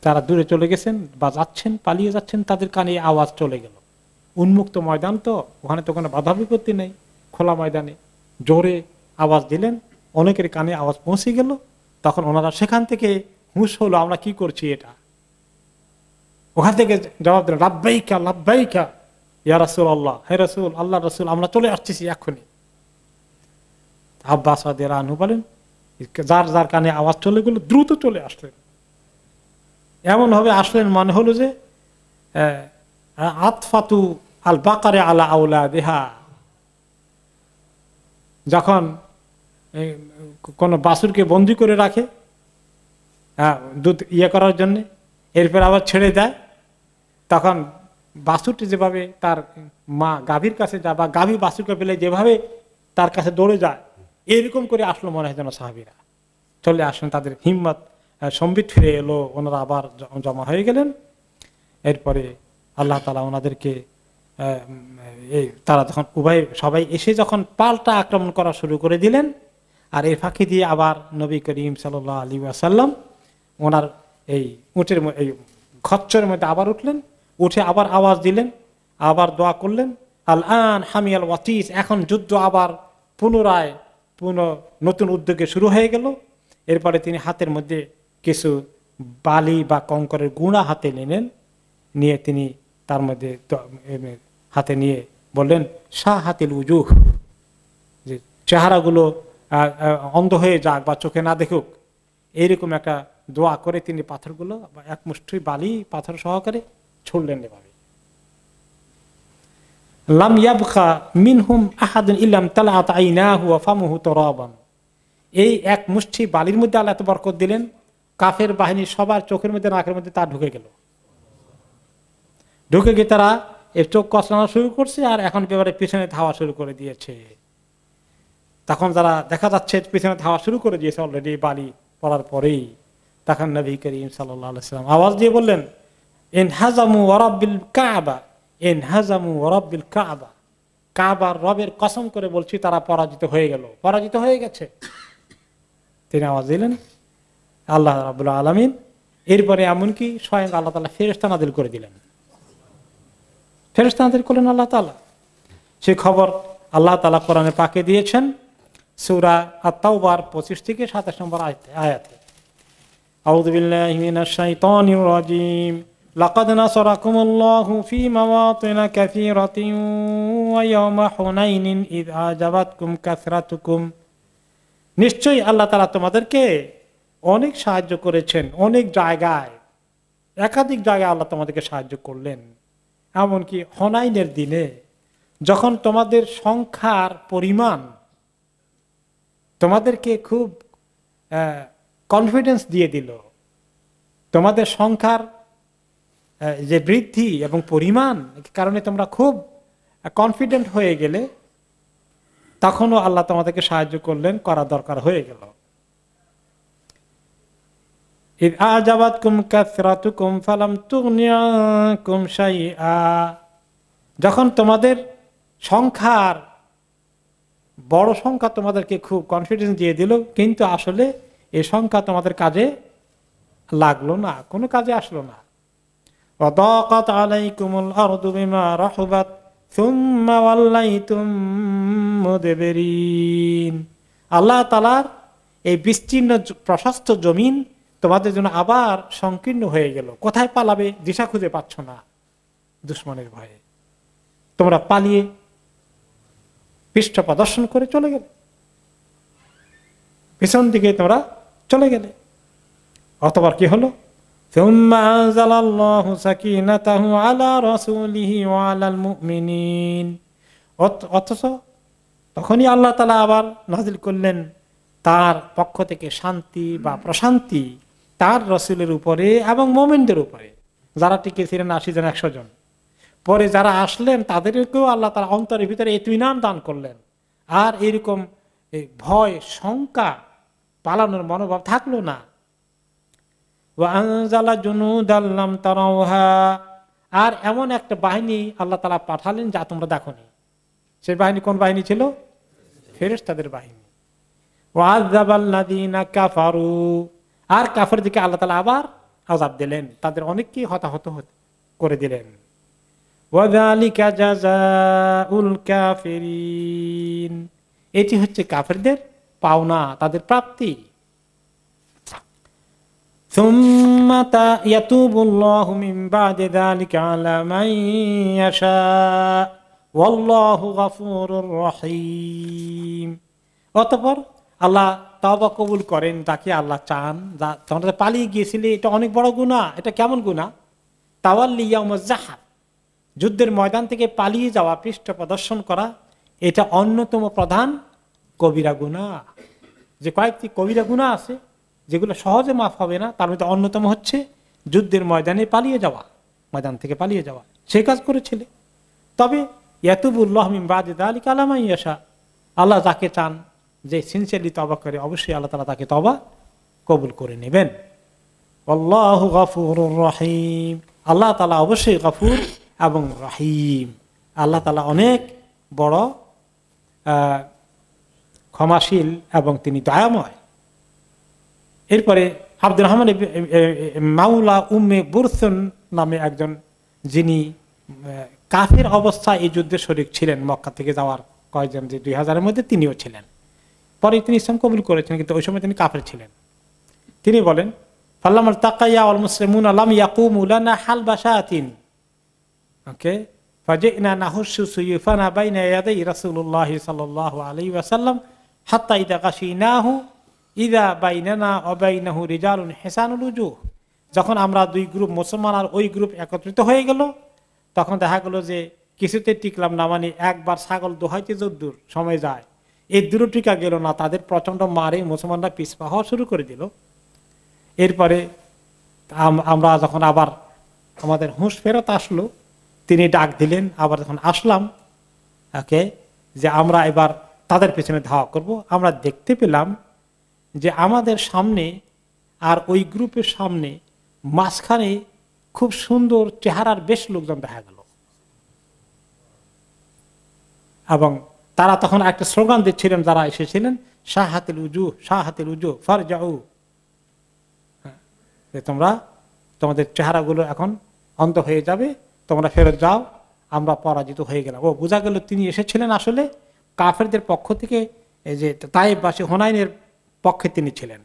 তারা দূরে চলে গেছেন বা যাচ্ছেন, পালিয়ে যাচ্ছেন, তাদের কানে আওয়াজ চলে গেল। উন্মুক্ত ময়দান তো, ওখানে তো কোনো বাধা বিপত্তি নেই, খোলা ময়দানে জোরে আওয়াজ দিলেন, অনেকের কানে আওয়াজ পৌঁছে গেল। তখন ওনারা সেখান থেকে হুঁশ হলো, আমরা কি করছি এটা। ওখান থেকে জবাব দিলেন, লাব্বাইকা লাব্বাইকা, ইয়া রাসূলুল্লাহ, হে রাসূল, আল্লাহ রাসূল, আমরা চলে আসতেছি এক্ষুনি। আব্বাস রাদিয়াল্লাহু আনহু বলেন, যার যার কানে আওয়াজ চলে গেল দ্রুত চলে আসলেন। এমন ভাবে আসলেন মনে হলো যে আতফাতু আল বাকারে আলা আওলাদিহা, যখন কোন বাছুরকে বন্দি করে রাখে দুধ করার জন্য, এরপর আবার ছেড়ে দেয়, তখন বাছুরটি যেভাবে তার মা গাভীর কাছে যায় বা গাভী বাছুরকে পেলে যেভাবে তার কাছে দৌড়ে যায়, এরকম করে আসলো মনে হয় যেন সাহাবীরা চলে আসলেন, তাদের হিম্মত সম্বিত ফিরে এলো, ওনারা আবার জমা হয়ে গেলেন। এরপরে আল্লাহ তাআলা ওনাদেরকে তারা যখন সবাই এসে যখন পাল্টা আক্রমণ করা শুরু করে দিলেন, আর এর ফাঁকি দিয়ে আবার নবী করিম সাল্লাল্লাহু আলাইহি ওয়াসাল্লাম ওনার এই উটের এই খচ্চরের মধ্যে আবার উঠলেন, উঠে আবার আওয়াজ দিলেন, আবার দোয়া করলেন, আল আন হামিয়াল ওয়াতিস, এখন যুদ্ধ আবার পুনরায় নতুন উদ্যোগে শুরু হয়ে গেল। এরপরে তিনি হাতের মধ্যে কিছু বালি বা কঙ্করের গুঁড়া হাতে নিলেন, নিয়ে তিনি তার মধ্যে হাতে নিয়ে বললেন শাহ হাতিল উজুহ, যে চেহারাগুলো অন্ধ হয়ে যাক বা চোখে না দেখুক, এইরকম একটা দোয়া করে তিনি পাথরগুলো এক মুষ্টি বালি পাথর সহকারে ছুড়লেন এভাবে। লাম ইয়াবকা মিনহুম আহাদুন ইল্লাম তালাআত আইনাহু ওয়া ফামুহু তুরাবান, এই এক মুষ্টি বালির মধ্যে আল্লাহ এত বরকত দিলেন, কাফের বাহিনী সবার চোখের মধ্যে নাকের মধ্যে তা ঢুকে গেল। ঢুকে গিয়ে তারা এর চোখ কচলানো শুরু করছে, আর এখন এবারে পিছনে ধাওয়া শুরু করে দিয়েছে। তখন যারা দেখা যাচ্ছে পিছনে ধাওয়া শুরু করে দিয়েছে অলরেডি বালি পড়ার পরেই, তখন নবী করিম সাল্লাল্লাহু আলাইহি ওয়াসাল্লাম আওয়াজ দিয়ে বললেন ইনহাজামু ওয়া রাব্বিল কাবা, ইনহাজামু ওয়া রাব্বিল কাবা, কাবার রবের কসম করে বলছি তারা পরাজিত হয়ে গেল, পরাজিত হয়ে গেছে। তিনি আওয়াজ দিলেন আল্লাহ রাব্বুল আলামিন। এরপরে এমনকি স্বয়ং আল্লাহ তাআলা ফেরেশতা নাযিল করে দিলেন, ফেরেশতা নাযিল করলেন আল্লাহ তাআলা। সেই খবর আল্লাহ তাআলা কোরআনে পাকে দিয়েছেন সূরা আত-তাওবার 25 থেকে 27 নম্বর আয়াতে। আউযু বিল্লাহি মিনাশ শাইতানির রাজীম। লাকাদ নাসারাকুমুল্লাহু ফী মাওয়াতিনা কাসীরাতিন ওয়া ইয়াওমা হুনাইনিন ইয আজাবাতকুম কাসরাতুকুম, নিশ্চয়ই আল্লাহ তাআলা তোমাদেরকে অনেক সাহায্য করেছেন, অনেক জায়গায়, একাধিক জায়গায় আল্লাহ তোমাদেরকে সাহায্য করলেন। এমনকি হুনাইনের দিনে যখন তোমাদের সংখ্যার পরিমাণ তোমাদেরকে খুব কনফিডেন্স দিয়ে দিল, তোমাদের সংখ্যার যে বৃদ্ধি এবং পরিমাণ কারণে তোমরা খুব কনফিডেন্ট হয়ে গেলে, তখনও আল্লাহ তোমাদেরকে সাহায্য করলেন, করা দরকার হয়ে গেল। ইয আজাবাতকুম কাসরাতুকুম ফালাম তুগনি আনকুম শাইআ, যখন তোমাদের সংখ্যার বড় সংখ্যা তোমাদেরকে খুব কনফিডেন্স দিয়ে দিল, কিন্তু আসলে এই সংখ্যা তোমাদের কাজে লাগলো না, কোনো কাজে আসলো না। ওয়াদাকাত আলাইকুমুল আরদু বিমা রাহুবাত সুম্মা ওয়াল্লাইতুম মুদবিরিন, আল্লাহ তাআলার এই বিস্তীর্ণ প্রশস্ত জমিন তোমাদের জন্য আবার সংকীর্ণ হয়ে গেল, কোথায় পালাবে দিশা খুঁজে পাচ্ছ না, দুশমনের ভয়ে তোমরা পালিয়ে পৃষ্ঠ প্রদর্শন করে চলে গেলে, পিছন দিকে তোমরা চলে গেলে। অতঃপর কি হলো, সুম্মা আনজালাল্লাহু সাকিনাতাহু আলা রাসূলিহি ওয়া আলাল মুমিনিন, অথচ তখনই আল্লাহ তাআলা আবার নাযিল করলেন তার পক্ষ থেকে শান্তি বা প্রশান্তি তার রাসূলের উপরে এবং মুমিনদের উপরে, যারা টিকে ছিলেন 80 জন 100 জন। পরে যারা আসলেন তাদেরকেও আল্লাহ তাআলা অন্তরের ভিতরে ইতমিনান দান করলেন, আর এরকম ভয় শঙ্কা পালানোর মনোভাব থাকলো না। ওয়া আনজালা জুনুদাল লাম তারাউহা, আর এমন একটা বাহিনী আল্লাহ তাআলা পাঠালেন যা তোমরা দেখোনি। সেই বাহিনী কোন বাহিনী ছিল? ফেরেশতাদের বাহিনী। ওয়া আযাবাল্লাযীনা কাফারু, আর কাফেরদেরকে আল্লাহ তাআলা আবার আযাব দিলেন, তাদের অনেককেই হতাহত করে দিলেন। ওয়াযালিকা জাযাউল কাফিরিন, এটি হচ্ছে কাফেরদের পাওনা, তাদের প্রাপ্তি। সুম্মা ইয়াতুবুল্লাহু মিন বাদি যালিকা আলা মান ইয়াশা ওয়াল্লাহু গফুরুর রহিম। অতঃপর আল্লাহ তওবা কবুল করেন তাকে আল্লাহ চান। তোমরা পালিয়ে গিয়েছিলে, এটা অনেক বড় গুনাহ। এটা কেমন গুনাহ? তাওয়াল্লি ইয়াউমুজ যাহর, যুদ্ধের ময়দান থেকে পালিয়ে যাওয়া, পৃষ্ঠ প্রদর্শন করা, এটা অন্যতম প্রধান কবিরা গুনাহ। যে কয়েকটি কবিরা গুনাহ আছে যেগুলো সহজে মাফ হবে না, তার মধ্যে অন্যতম হচ্ছে যুদ্ধের ময়দানে পালিয়ে যাওয়া, ময়দান থেকে পালিয়ে যাওয়া। সেই কাজ করেছিলে। তবে ইয়াতুবুল্লাহ মিন বাদি যালিকা আলা মান ইয়াশা, আল্লাহ যাকে চান, যে সিনসিয়ারলি তওবা করে, অবশ্যই আল্লাহ তাআলা তাকে তওবা কবুল করে নেবেন। আল্লাহু গফুরুর রহিম, আল্লাহ তাআলা অবশ্যই গফুর এবং রহিম। আল্লাহ তাআলা অনেক বড় ক্ষমাশীল এবং তিনি দয়াময়। এরপরে আব্দুর রহমান মাওলা উম্মে বুরসুন নামে একজন, যিনি কাফের অবস্থায় এই যুদ্ধে শরীক ছিলেন, মক্কা থেকে যাওয়ার কয়েকজন যে 2000-এর মধ্যে তিনিও ছিলেন। পরে তিনি ইসলাম কবুল করেছেন, কিন্তু ওই সময় তিনি কাফের ছিলেন। তিনি বলেন, ফাল্লামাল তাকাইয়া ওয়াল মুসলিমুনা লাম ইয়াকুমু লানা হালবাশাতিন, ওকে, ফাজিনা নাহুশু সুয়ুফানা বাইনা ইয়াদাই রাসূলুল্লাহ সাল্লাল্লাহু আলাইহি ওয়াসাল্লাম হাত্তা ইদা গাশিনাহু ইদা বাইনানা ওয়া বাইনাহু রিজালুন হিসানুল উজুহ। যখন আমরা দুই গ্রুপ, মুসলমান আর ওই গ্রুপ একত্রিত হয়ে গেল, তখন দেখা গেল যে কিছুতে টিকলাম না, মানে একবার ছাগল দোহাইতে যদ্দূর সময় যায়, এই দূরও টিকা গেল না, তাদের প্রচন্ড মারে মুসলমানরা পিছপা হওয়া শুরু করে দিল। এরপরে আমরা যখন আবার আমাদের হুঁশ ফেরত আসলো, তিনি ডাক দিলেন, আবার যখন আসলাম, ওকে, যে আমরা এবার তাদের পেছনে ধাওয়া করব, আমরা দেখতে পেলাম যে আমাদের সামনে আর ওই গ্রুপের সামনে মাঝখানে খুব সুন্দর চেহারার বেশ লোকজন দেখা গেল। এবং তারা তখন একটা স্লোগান দিচ্ছিলেন, যারা এসেছিলেন, শাহাতিল উজু, শাহাতিল উজু ফারজাউ, তোমরা তোমাদের চেহারাগুলো এখন অন্ধ হয়ে যাবে, তোমরা ফেরত যাও, আমরা পরাজিত হয়ে গেলাম। ও বোঝা গেল তিনি এসেছিলেন আসলে কাফেরদের পক্ষ থেকে, এই যে তায়েফবাসী হুনাইনের পক্ষে তিনি ছিলেন।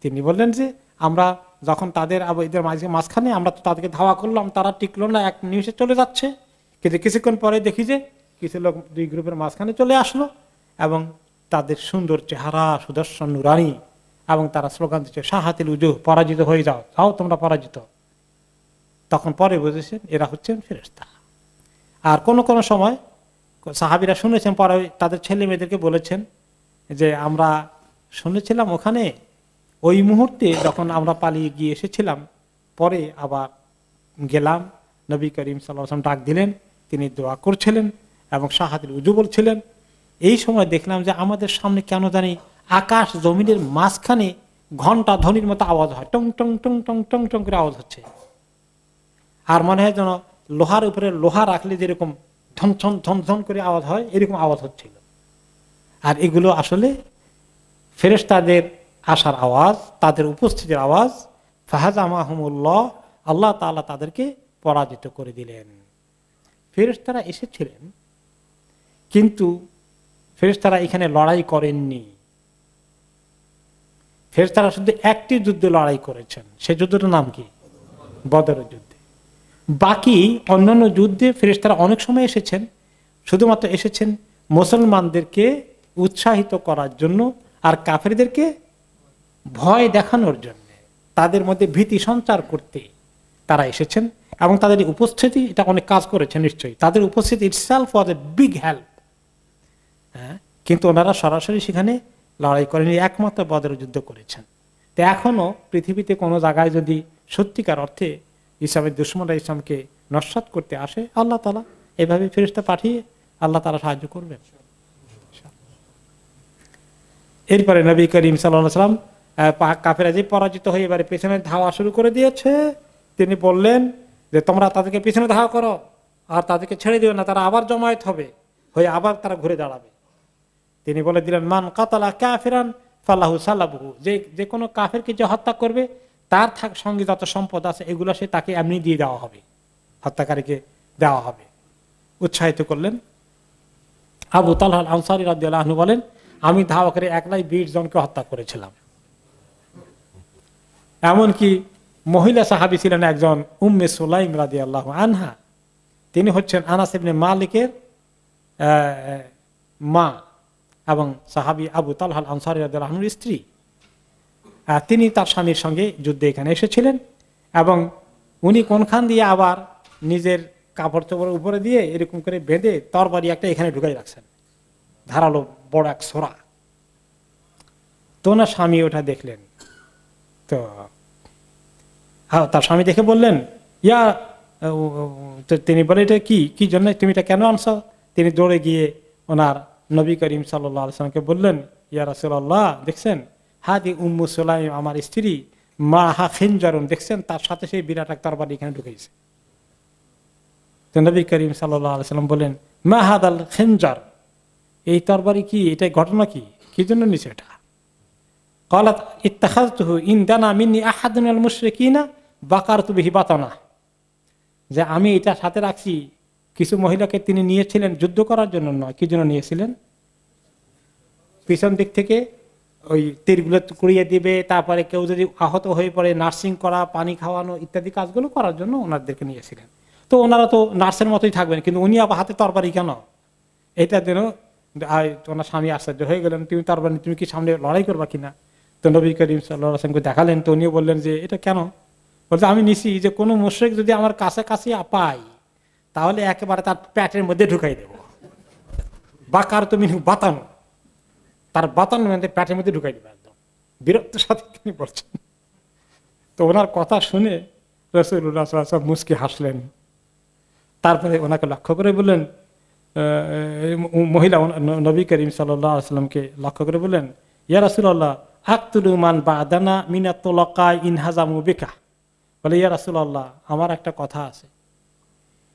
তিনি বললেন যে আমরা যখন তাদের এদের মাঝখানে আমরা তো তাদেরকে ধাওয়া করলাম, তারা টিকলো না, এক নিমিষে চলে যাচ্ছে, কিন্তু কিছুক্ষণ পরে দেখি যে কিছু লোক দুই গ্রুপের মাঝখানে চলে আসলো এবং তাদের সুন্দর চেহারা, সুদর্শন নুরানি, এবং তারা স্লোগান দিচ্ছে শাহাতিল উজু, পরাজিত হয়ে যাও, যাও তোমরা পরাজিত। তখন পরে বুঝেছেন এরা হচ্ছেন ফেরেশতা। আর কোন কোন সময় সাহাবীরা শুনেছেন, পরে তাদের ছেলে মেয়েদেরকে বলেছেন যে আমরা শুনেছিলাম ওখানে ওই মুহূর্তে যখন আমরা পালিয়ে গিয়ে এসেছিলাম, পরে আবার গেলাম, নবী করিম সাল্লাল্লাহু আলাইহি ওয়াসাল্লাম ডাক দিলেন, তিনি দোয়া করছিলেন এবং শাহাতিল উজু বলছিলেন। এই সময় দেখলাম যে আমাদের সামনে কেন জানি আকাশ জমিনের মাঝখানে ঘন্টা ধ্বনির মতো আওয়াজ হয়, টং টং টং টং টং টং করে আওয়াজ হচ্ছে। আর মনে হয় যেন লোহার উপরে লোহা রাখলে যেরকম ঝনঝন ঝনঝন করে আওয়াজ হয়, এরকম আওয়াজ হচ্ছিল। আর এগুলো আসলে ফেরেশতাদের আসার আওয়াজ, তাদের উপস্থিতির আওয়াজ। ফাহাজামাহুমুল্লাহ, আল্লাহ তাআলা তাদেরকে পরাজিত করে দিলেন। ফেরেশতারা এসেছিলেন, কিন্তু ফেরেশতারা এখানে লড়াই করেননি। ফেরেশতারা শুধু একটি যুদ্ধে লড়াই করেছেন, সেই যুদ্ধটার নাম কি? বদরের যুদ্ধে। বাকি অন্যান্য যুদ্ধে ফেরেশতারা অনেক সময় এসেছেন, শুধুমাত্র এসেছেন মুসলমানদেরকে উৎসাহিত করার জন্য আর কাফেরদেরকে ভয় দেখানোর জন্য, তাদের মধ্যে ভীতি সঞ্চার করতে তারা এসেছেন। এবং তাদের উপস্থিতি এটা অনেক কাজ করেছে নিশ্চয়ই, তাদের উপস্থিতি itself was a big help. হ্যাঁ, কিন্তু ওনারা সরাসরি সেখানে লড়াই করেনি, একমাত্র বদরের যুদ্ধ করেছেন। তো এখনো পৃথিবীতে কোনো জায়গায় যদি সত্যিকার অর্থে ইসলামের দুশমনরা ইসলামকে নস্যাৎ করতে আসে, আল্লাহ তাআলা এভাবে ফেরেশতা পাঠিয়ে আল্লাহ তাআলা সাহায্য করবেন। এরপরে নবী করিম সাল্লাল্লাহু আলাইহি ওয়াসাল্লাম কাফেররা যে পরাজিত হয়ে এবারে পেছনে ধাওয়া শুরু করে দিয়েছে, তিনি বললেন যে তোমরা তাদেরকে পেছনে ধাওয়া করো আর তাদেরকে ছেড়ে দিও না, তারা আবার জমায়েত হবে, হয়ে আবার তারা ঘুরে দাঁড়াবে। তিনি বলে দিলেন, মান কাতালা কাফিরান ফালাহু সালাবুহু, যে কোনো কাফেরকে যে হত্যা করবে তার সঙ্গে যত সম্পদ আছে এগুলো সে তাকে এমনি দিয়ে দেওয়া হবে, হত্যাকারীকে দেওয়া হবে। উৎসাহিত করলেন। আবু তালহা আল আনসারী রাদিয়াল্লাহু আনহু বলেন, আমি ধাওয়া করে একলাই 20 জনকে হত্যা করেছিলাম। এমনকি মহিলা সাহাবী ছিলেন একজন উম্মে সুলাইম রাদিয়াল্লাহু আনহা, তিনি হচ্ছেন আনাস ইবনে মালিকের মা এবং সাহাবী আবু তালহা আল আনসারী রাদিয়াল্লাহু আনহুর স্ত্রী। তিনি তার স্বামীর সঙ্গে যুদ্ধে এখানে এসেছিলেন এবং উনি কোনখান দিয়ে আবার নিজের কাপড় চোপড়ের উপরে দিয়ে এরকম করে বেঁধে তরবারি একটা এখানে ঢুকাই রাখছেন, ধারালো বড় এক ছোরা। তো না স্বামী ওটা দেখলেন, তো তার স্বামী দেখে বললেন ইয়া, তিনি বলে এটা কি জন্য তুমি এটা কেন আনছো? তিনি দৌড়ে গিয়ে ওনার নবী করিম সাল্লাল্লাহু আলাইহি ওয়াসাল্লামকে বললেন, ইয়া রাসূলুল্লাহ, দেখছেন হাদি উম্মু সুলাইম আমার স্ত্রী, মা হা খিনজারুন, দেখছেন তার সাথে সেই বিরাট এক তরবারি এখানে ঢুকেছে। তো নবী করিম সাল্লাল্লাহু আলাইহি ওয়াসাল্লাম বলেন, মা হাদাল খিনজার, এই তরবারি কি, এটা ঘটনা কি জন্য নিছে এটা? ক্বালাত ইত্তাখাযতুহু ইনদানা মিন্নি আহাদুন মিনাল মুশরিকিনা বাকারতু বিহি বাতানা, যে আমি এটা সাথে রাখছি, কিছু মহিলাকে তিনি নিয়েছিলেন যুদ্ধ করার জন্য নয়, কি জন্য নিয়েছিলেন? পিছন দিক থেকে ওই তীরগুলো কুড়িয়ে দিবে, তারপরে কেউ যদি আহত হয়ে পড়ে নার্সিং করা, পানি খাওয়ানো ইত্যাদি কাজগুলো করার জন্য ওনাদেরকে নিয়েছিলেন। তো ওনারা তো নার্সের মতোই থাকবেন, কিন্তু উনি আবার হাতে তরবারি কেন? এটা যেন ওনার স্বামী আশ্চর্য হয়ে গেলেন, তুমি তরবারি, তুমি কি সামনে লড়াই করবা কিনা? তো নবী করিম সাল্লাল্লাহু আলাইহি ওয়াসাল্লামকে দেখালেন, তো উনিও বললেন যে এটা কেন? বলতে আমি নিছি যে কোনো মুশরিক যদি আমার কাছাকাছি পাই তাহলে একেবারে তার প্যাটের মধ্যে ঢুকাই দেব। বাকার তুমি বাতানো, তার বাতানো মানে প্যাটের মধ্যে ঢুকাই দেবে, একদম বিরক্ত সাথে তিনি বলছেন। তো ওনার কথা শুনে রাসূলুল্লাহ সাল্লাল্লাহু আলাইহি ওয়াসাল্লাম মুস্কি হাসলেন। তারপরে ওনাকে লক্ষ্য করে বললেন, মহিলা নবী করিম সাল্লাল্লাহু আলাইহি ওয়াসাল্লামকে লক্ষ্য করে বললেন, ইয়া রাসূলুল্লাহ আকতুলু মান বাদানা মিনাত তুলাকা ইন হাজামু বিকা, বলে ইয়া রাসূলুল্লাহ আমার একটা কথা আছে,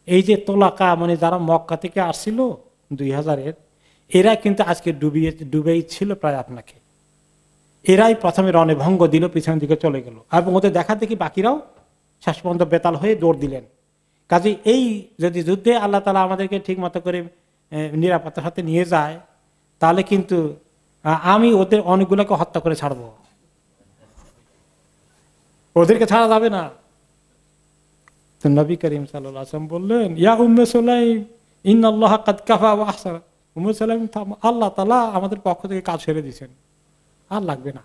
এই যে তোলাকা মানে যারা মক্কা থেকে আসছিল 2000-এর, এরা কিন্তু আজকে ডুবেই ছিল প্রায় আপনাকে, এরাই প্রথমে রণে ভঙ্গ দিল, পিছনের দিকে চলে গেল, এবং ওদের দেখা দেখি বাকিরাও শেষ পর্যন্ত বেতাল হয়ে দৌড় দিলেন। কাজে এই যদি যুদ্ধে আল্লাহ তাআলা আমাদেরকে ঠিক মতো করে নিরাপত্তার সাথে নিয়ে যায়, তাহলে কিন্তু আমি ওদের অনেকগুলোকে হত্যা করে ছাড়বো, ওদেরকে ছাড়া যাবে না। তো নবী করিম সাল্লাল্লাহু আলাইহি ওয়াসাল্লাম বললেন, ইয়া উম্মে সুলাইম ইন্নাল্লাহা কাদ কাফা ওয়া আহসানা, উম্মে সুলাইম আল্লাহ তাআলা আমাদের পক্ষ থেকে কাজ ছেড়ে দিয়েছেন, আর লাগবে না,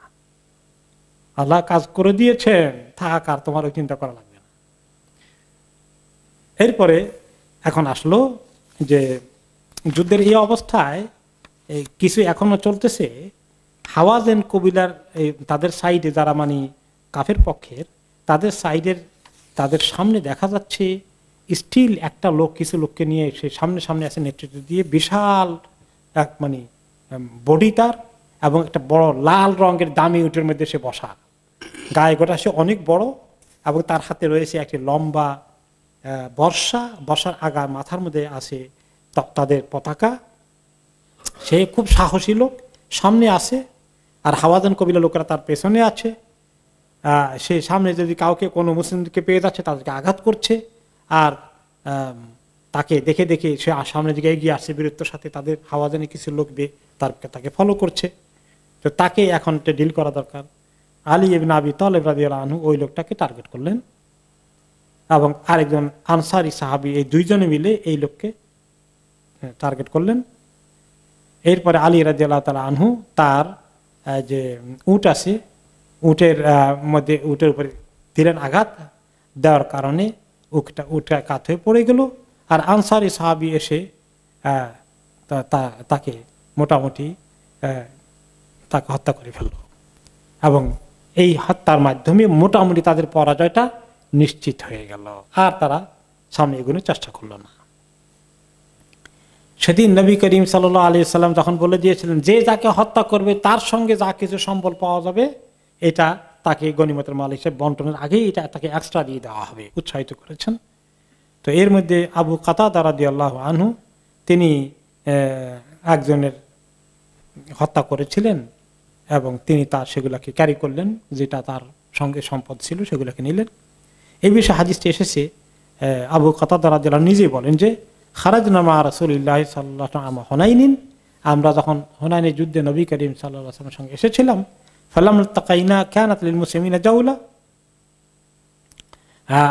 আল্লাহ কাজ করে দিয়েছেন, থাক আর তোমারও চিন্তা করা লাগবে না। এরপরে এখন আসলো যে যুদ্ধের এই অবস্থায় কিছু এখনো চলতেছে। হাওয়াজেন কবিলার তাদের সাইডে যারা মানে কাফের পক্ষের, তাদের সাইডের তাদের সামনে দেখা যাচ্ছে স্টিল একটা লোক কিছু লোককে নিয়ে সে সামনে আসে নেতৃত্ব দিয়ে, বিশাল এক মানে বডি তার, এবং একটা বড় লাল রঙের দামি উটের মধ্যে সে বসা, গায়ে গোটা সে অনেক বড়, এবং তার হাতে রয়েছে একটি লম্বা বর্ষার আগা, মাথার মধ্যে আছে তাদের পতাকা। সে খুব সাহসী লোক, সামনে আছে, আর হাওয়াজান কবিলা লোকেরা তার পেছনে আছে। সে সামনে যদি কাউকে কোনো মুসলিমকে পেয়ে যাচ্ছে তাদেরকে আঘাত করছে, আর তাকে দেখে দেখে সে সামনের দিকে এগিয়ে আসছে বীরত্বের সাথে, তাদের হাওয়াজানি কিছু লোক তাকে ফলো করছে। তো তাকে এখন ডিল করা দরকার। আলী ইবনে আবি তালেব রাদিয়াল্লাহু আনহু ওই লোকটাকে টার্গেট করলেন, এবং আরেকজন আনসারি সাহাবী, এই দুইজনে মিলে এই লোককে টার্গেট করলেন। এরপরে আলী রাদিয়াল্লাহু তাআলা আনহু তার যে উট আছে, উটের মধ্যে উটের উপরে দিলেন আঘাত, দেওয়ার কারণে উটটা কাত হয়ে পড়ে গেল, আর আনসারি সাহাবী এসে তাকে মোটামুটি তাকে হত্যা করে ফেলল, এবং এই হত্যার মাধ্যমে মোটামুটি তাদের পরাজয়টা নিশ্চিত হয়ে গেল, আর তারা সামনে এগোনোর চেষ্টা করলো না। সেদিন নবী করিম সাল্লাল্লাহু আলাইহি সাল্লাম যখন বলে দিয়েছিলেন যে যাকে হত্যা করবে তার সঙ্গে যা কিছু সম্বল পাওয়া যাবে এটা তাকে গনিমতের মাল হিসেবে বন্টনের আগেই এটা তাকে এক্সট্রা দিয়ে দেওয়া হবে, উৎসাহিত করেছেন। তো এর মধ্যে আবু কাতাদা রাদিয়াল্লাহু আনহু তিনি একজনের হত্যা করেছিলেন, এবং তিনি তার সেগুলাকে ক্যারি করলেন, যেটা তার সঙ্গে সম্পদ ছিল সেগুলোকে নিলেন। এই বিষয়ে হাদিসটি এসেছে, আবু কাতাদা রাদিয়াল্লাহু আনহু নিজেই বলেন যে খারাজনা মা রাসূলিল্লাহ সাল্লাল্লাহু আলাইহি ওয়াসাল্লাম হুনাইনিন, আমরা যখন হুনাইনের যুদ্ধে নবী করিম সাল্লাল্লাহু আলাইহি ওয়াসাল্লামের সঙ্গে এসেছিলাম, ফালাম তাকাইনা কানাত লিল মুসলিমিনা জাওলা,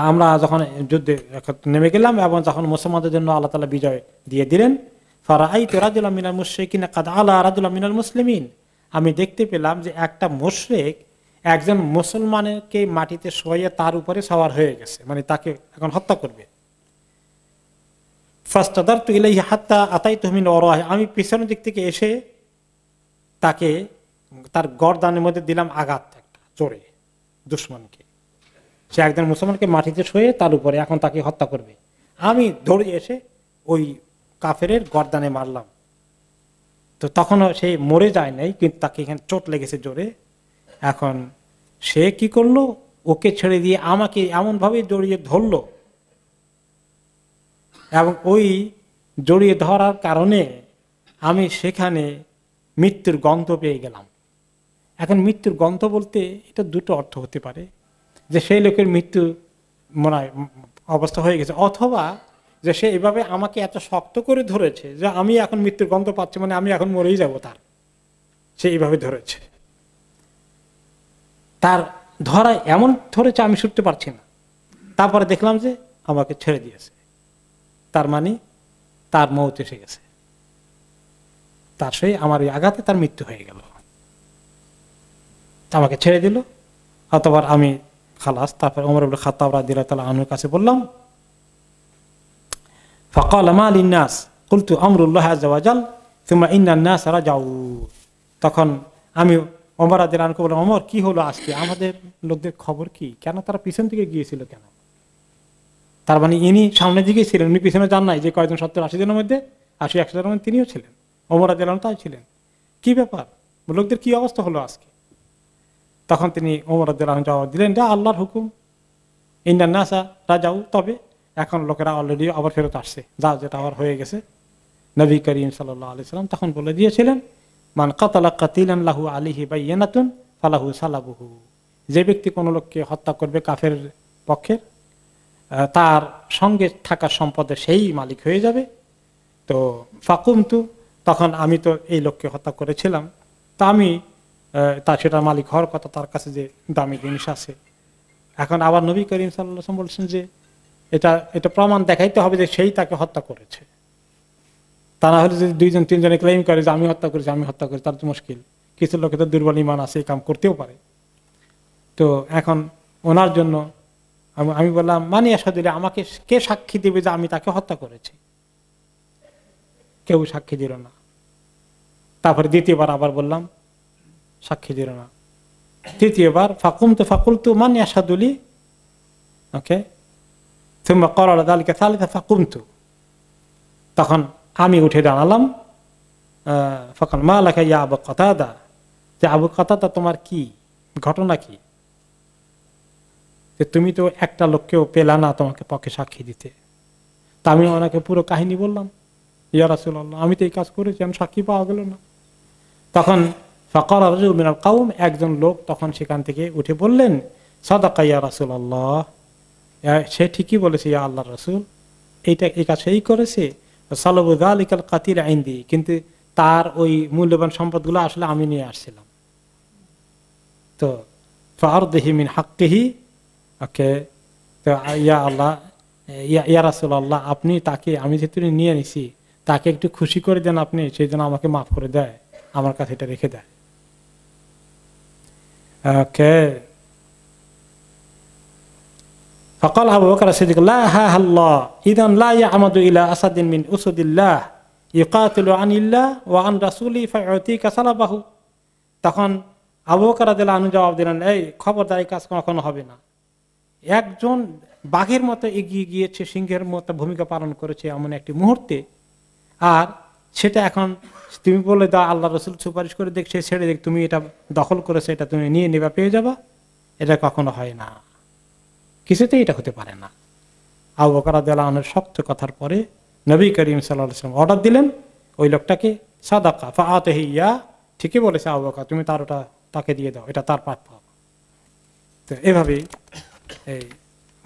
আমরা যখন যুদ্ধে নেমে গেলাম এবং যখন মুসলমানদের জন্য আল্লাহ তাআলা বিজয় দিয়ে দিলেন, ফারাআইতু রাজুলাম মিনাল মুশরিকিন কাদ আলা রাজুলাম মিনাল মুসলিমিন, আমি দেখতে পেলাম যে একটা মুশরিক একজন মুসলমানকে মাটিতে শোয়াইয়া তার উপরে সওয়ার হয়ে গেছে, মানে তাকে এখন হত্যা করবে। ফাস্তাদারতু ইলাইহি হাত্তা আতাইতু মিন ওরাহি, আমি পিছনের দিক থেকে এসে তাকে তার গর্দানের মধ্যে দিলাম আঘাত একটা জোরে, দুশমনকে। সে একজন মুসলমানকে মাটিতে শুয়ে তার উপরে এখন তাকে হত্যা করবে, আমি দৌড়ে এসে ওই কাফেরের গর্দানে মারলাম। তো তখনও সে মরে যায় নাই, কিন্তু তাকে এখানে চোট লেগেছে জোরে। এখন সে কি করলো, ওকে ছেড়ে দিয়ে আমাকে এমন ভাবে জড়িয়ে ধরলো, এবং ওই জড়িয়ে ধরার কারণে আমি সেখানে মৃত্যুর গন্ধ পেয়ে গেলাম। এখন মৃত্যুর গন্ধ বলতে এটা দুটো অর্থ হতে পারে, যে সেই লোকের মৃত্যু মনে হয় অবস্থা হয়ে গেছে, অথবা যে সে এভাবে আমাকে এত শক্ত করে ধরেছে যে আমি এখন মৃত্যুর গন্ধ পাচ্ছি, মানে আমি এখন মরেই যাব তার, সে এইভাবে ধরেছে। তার ধরা এমন ধরেছে আমি ছুটতে পারছি না। তারপরে দেখলাম যে আমাকে ছেড়ে দিয়েছে, তার মানে তার মৌত এসে গেছে, তার সেই আমার এই আঘাতে তার মৃত্যু হয়ে গেল, আমাকে ছেড়ে দিল। অথবা আমি খালাস। তারপর ওমর ইবনে খাত্তাব রাদিয়াল্লাহু তাআলা আনহুর কাছে বললাম, ফাকাল মা লিন-নাস কুলতু আমরুল্লাহ আযজা ওয়া জাল সুম্মা ইন্নান নাস রাজাউ। তখন আমি ওমর রাদিয়াল্লাহু আনহুকে বললাম, ওমর কি হলো আজকে, আমাদের লোকদের খবর কি, কেন তারা পিছন দিকে গিয়েছিল কেন? তার মানে ইনি সামনের দিকে ছিলেন, উনি পিছনে যান নাই। যে কয়েকজন 70-80 জনের মধ্যে 80-100 জনের মধ্যে তিনিও ছিলেন, ওমর রাদিয়াল্লাহু আনহু তাই ছিলেন। কি ব্যাপার, লোকদের কি অবস্থা হলো আজকে? তখন তিনি ওমর রাদিয়াল্লাহু আনহু জবাব দিলেন, যা আল্লাহর হুকুম, ইন্নান নাসা রাজাউ, তবে এখন লোকেরা অলরেডি আবার ফেরত আসছে, যা যেটা আবার হয়ে গেছে। নবী করিম সাল্লাল্লাহু আলাইহি সাল্লাম তখন বলে দিয়েছিলেন, মান কাতালা কাতিলান লাহু আলাইহি বাইয়িনাতুন ফালাহু সালাবুহু, যে ব্যক্তি কোনো লোককে হত্যা করবে কাফের পক্ষের, তার সঙ্গে থাকা সম্পদের সেই মালিক হয়ে যাবে। তো ফাকুমতু, তখন আমি তো এই লোককে হত্যা করেছিলাম, তা আমি তার সেটার মালিক হওয়ার কথা, তার কাছে যে দামি জিনিস আছে। এখন আবার নবী করিম সাল্লাল্লাহু আলাইহি ওয়াসাল্লাম বলছেন যে এটা প্রমাণ দেখাইতে হবে যে সেই তাকে হত্যা করেছে। তা না হলে যদি 2-3 জনে ক্লেম করে যে আমি হত্যা করেছি, তার তো মুশকিল। কিছু লোকে তো দুর্বল ঈমান আছে, এই কাম করতেও পারে। তো এখন ওনার জন্য আমি বললাম, মানি আসাদুল্লাহ, আমাকে কে সাক্ষী দেবে যে আমি তাকে হত্যা করেছি? কেউ সাক্ষী দিল না। তারপরে দ্বিতীয়বার আবার বললাম, সাক্ষী দিল না। তৃতীয়বার ফাকুলতু মানি আসাদুলি, ওকে, থুম্মা ক্বালা যালিকা সালিসা ফাকুমতু, তখন আমি উঠে দাঁড়ালাম। ফাকাল মা লাকা ইয়া আবু কাতাদা, যে আবু কাতাদা তোমার কি ঘটনা, কি যে তুমি তো একটা লোককেও পেলা না তোমাকে পক্ষে সাক্ষী দিতে? তা আমি ওনাকে পুরো কাহিনী বললাম, ইয়া রাসূলুল্লাহ আমি তো এই কাজ করেছি, আমি সাক্ষী পাওয়া গেল না। তখন ফাকালা রাজুলুম মিনাল কওম, একজন লোক তখন সেখান থেকে উঠে বললেন, সাদাকা ইয়া রাসূলুল্লাহ, সে ঠিকই বলেছে ইয়া আল্লাহর রাসূল, এই কাজ সেই করেছে। সালাবু যালিকাল কাতিল ইনদি, কিন্তু তার ওই মূল্যবান সম্পদগুলো আসলে আমি নিয়ে আসছিলাম। তো ফারদিহি মিন হাক্কিহি, ওকে, তো ইয়া আল্লাহ, ইয়া রাসূলুল্লাহ, আপনি তাকে, আমি যেহেতু নিয়ে নিছি, তাকে একটু খুশি করে দেন আপনি, সেই জন্য আমাকে মাফ করে দেয়, আমার কাছে এটা রেখে দেয়। ওকে, فقال أبو بكر الصديق لا ها الله إذا لا يعمد إلى أسد من أسد الله يقاتل عن الله وعن رسوله فيعطيك سلبه। তখন আবু বকর রাদিয়াল্লাহু আনহু জবাব দিলেন, এই খবরদার, এই কাজ কখনো হবে না। একজন বাঘের মতো এগিয়ে গিয়েছে, সিংহের মতো ভূমিকা পালন করেছে এমন একটি মুহূর্তে, আর সেটা এখন তুমি বলে দাও আল্লাহ রাসূল সুপারিশ করে দেখ, সে ছেড়ে দেখ, তুমি এটা দখল করেছো, এটা তুমি নিয়ে নেবা, পেয়ে যাবা, এটা কখনো হয় না, কিছুতেই এটা হতে পারে না। আবু বকর রাদিয়াল্লাহু আনহুর শক্ত কথার পরে নবী করিম সাল্লাল্লাহু আলাইহি ওয়াসাল্লাম অর্ডার দিলেন ওই লোকটাকে, সাদাকা ফাআতিহি ইয়া, ঠিকই বলেছে আবু বকর, তুমি তার ওটা তাকে দিয়ে দাও, এটা তার প্রাপ্য। তো এভাবেই এই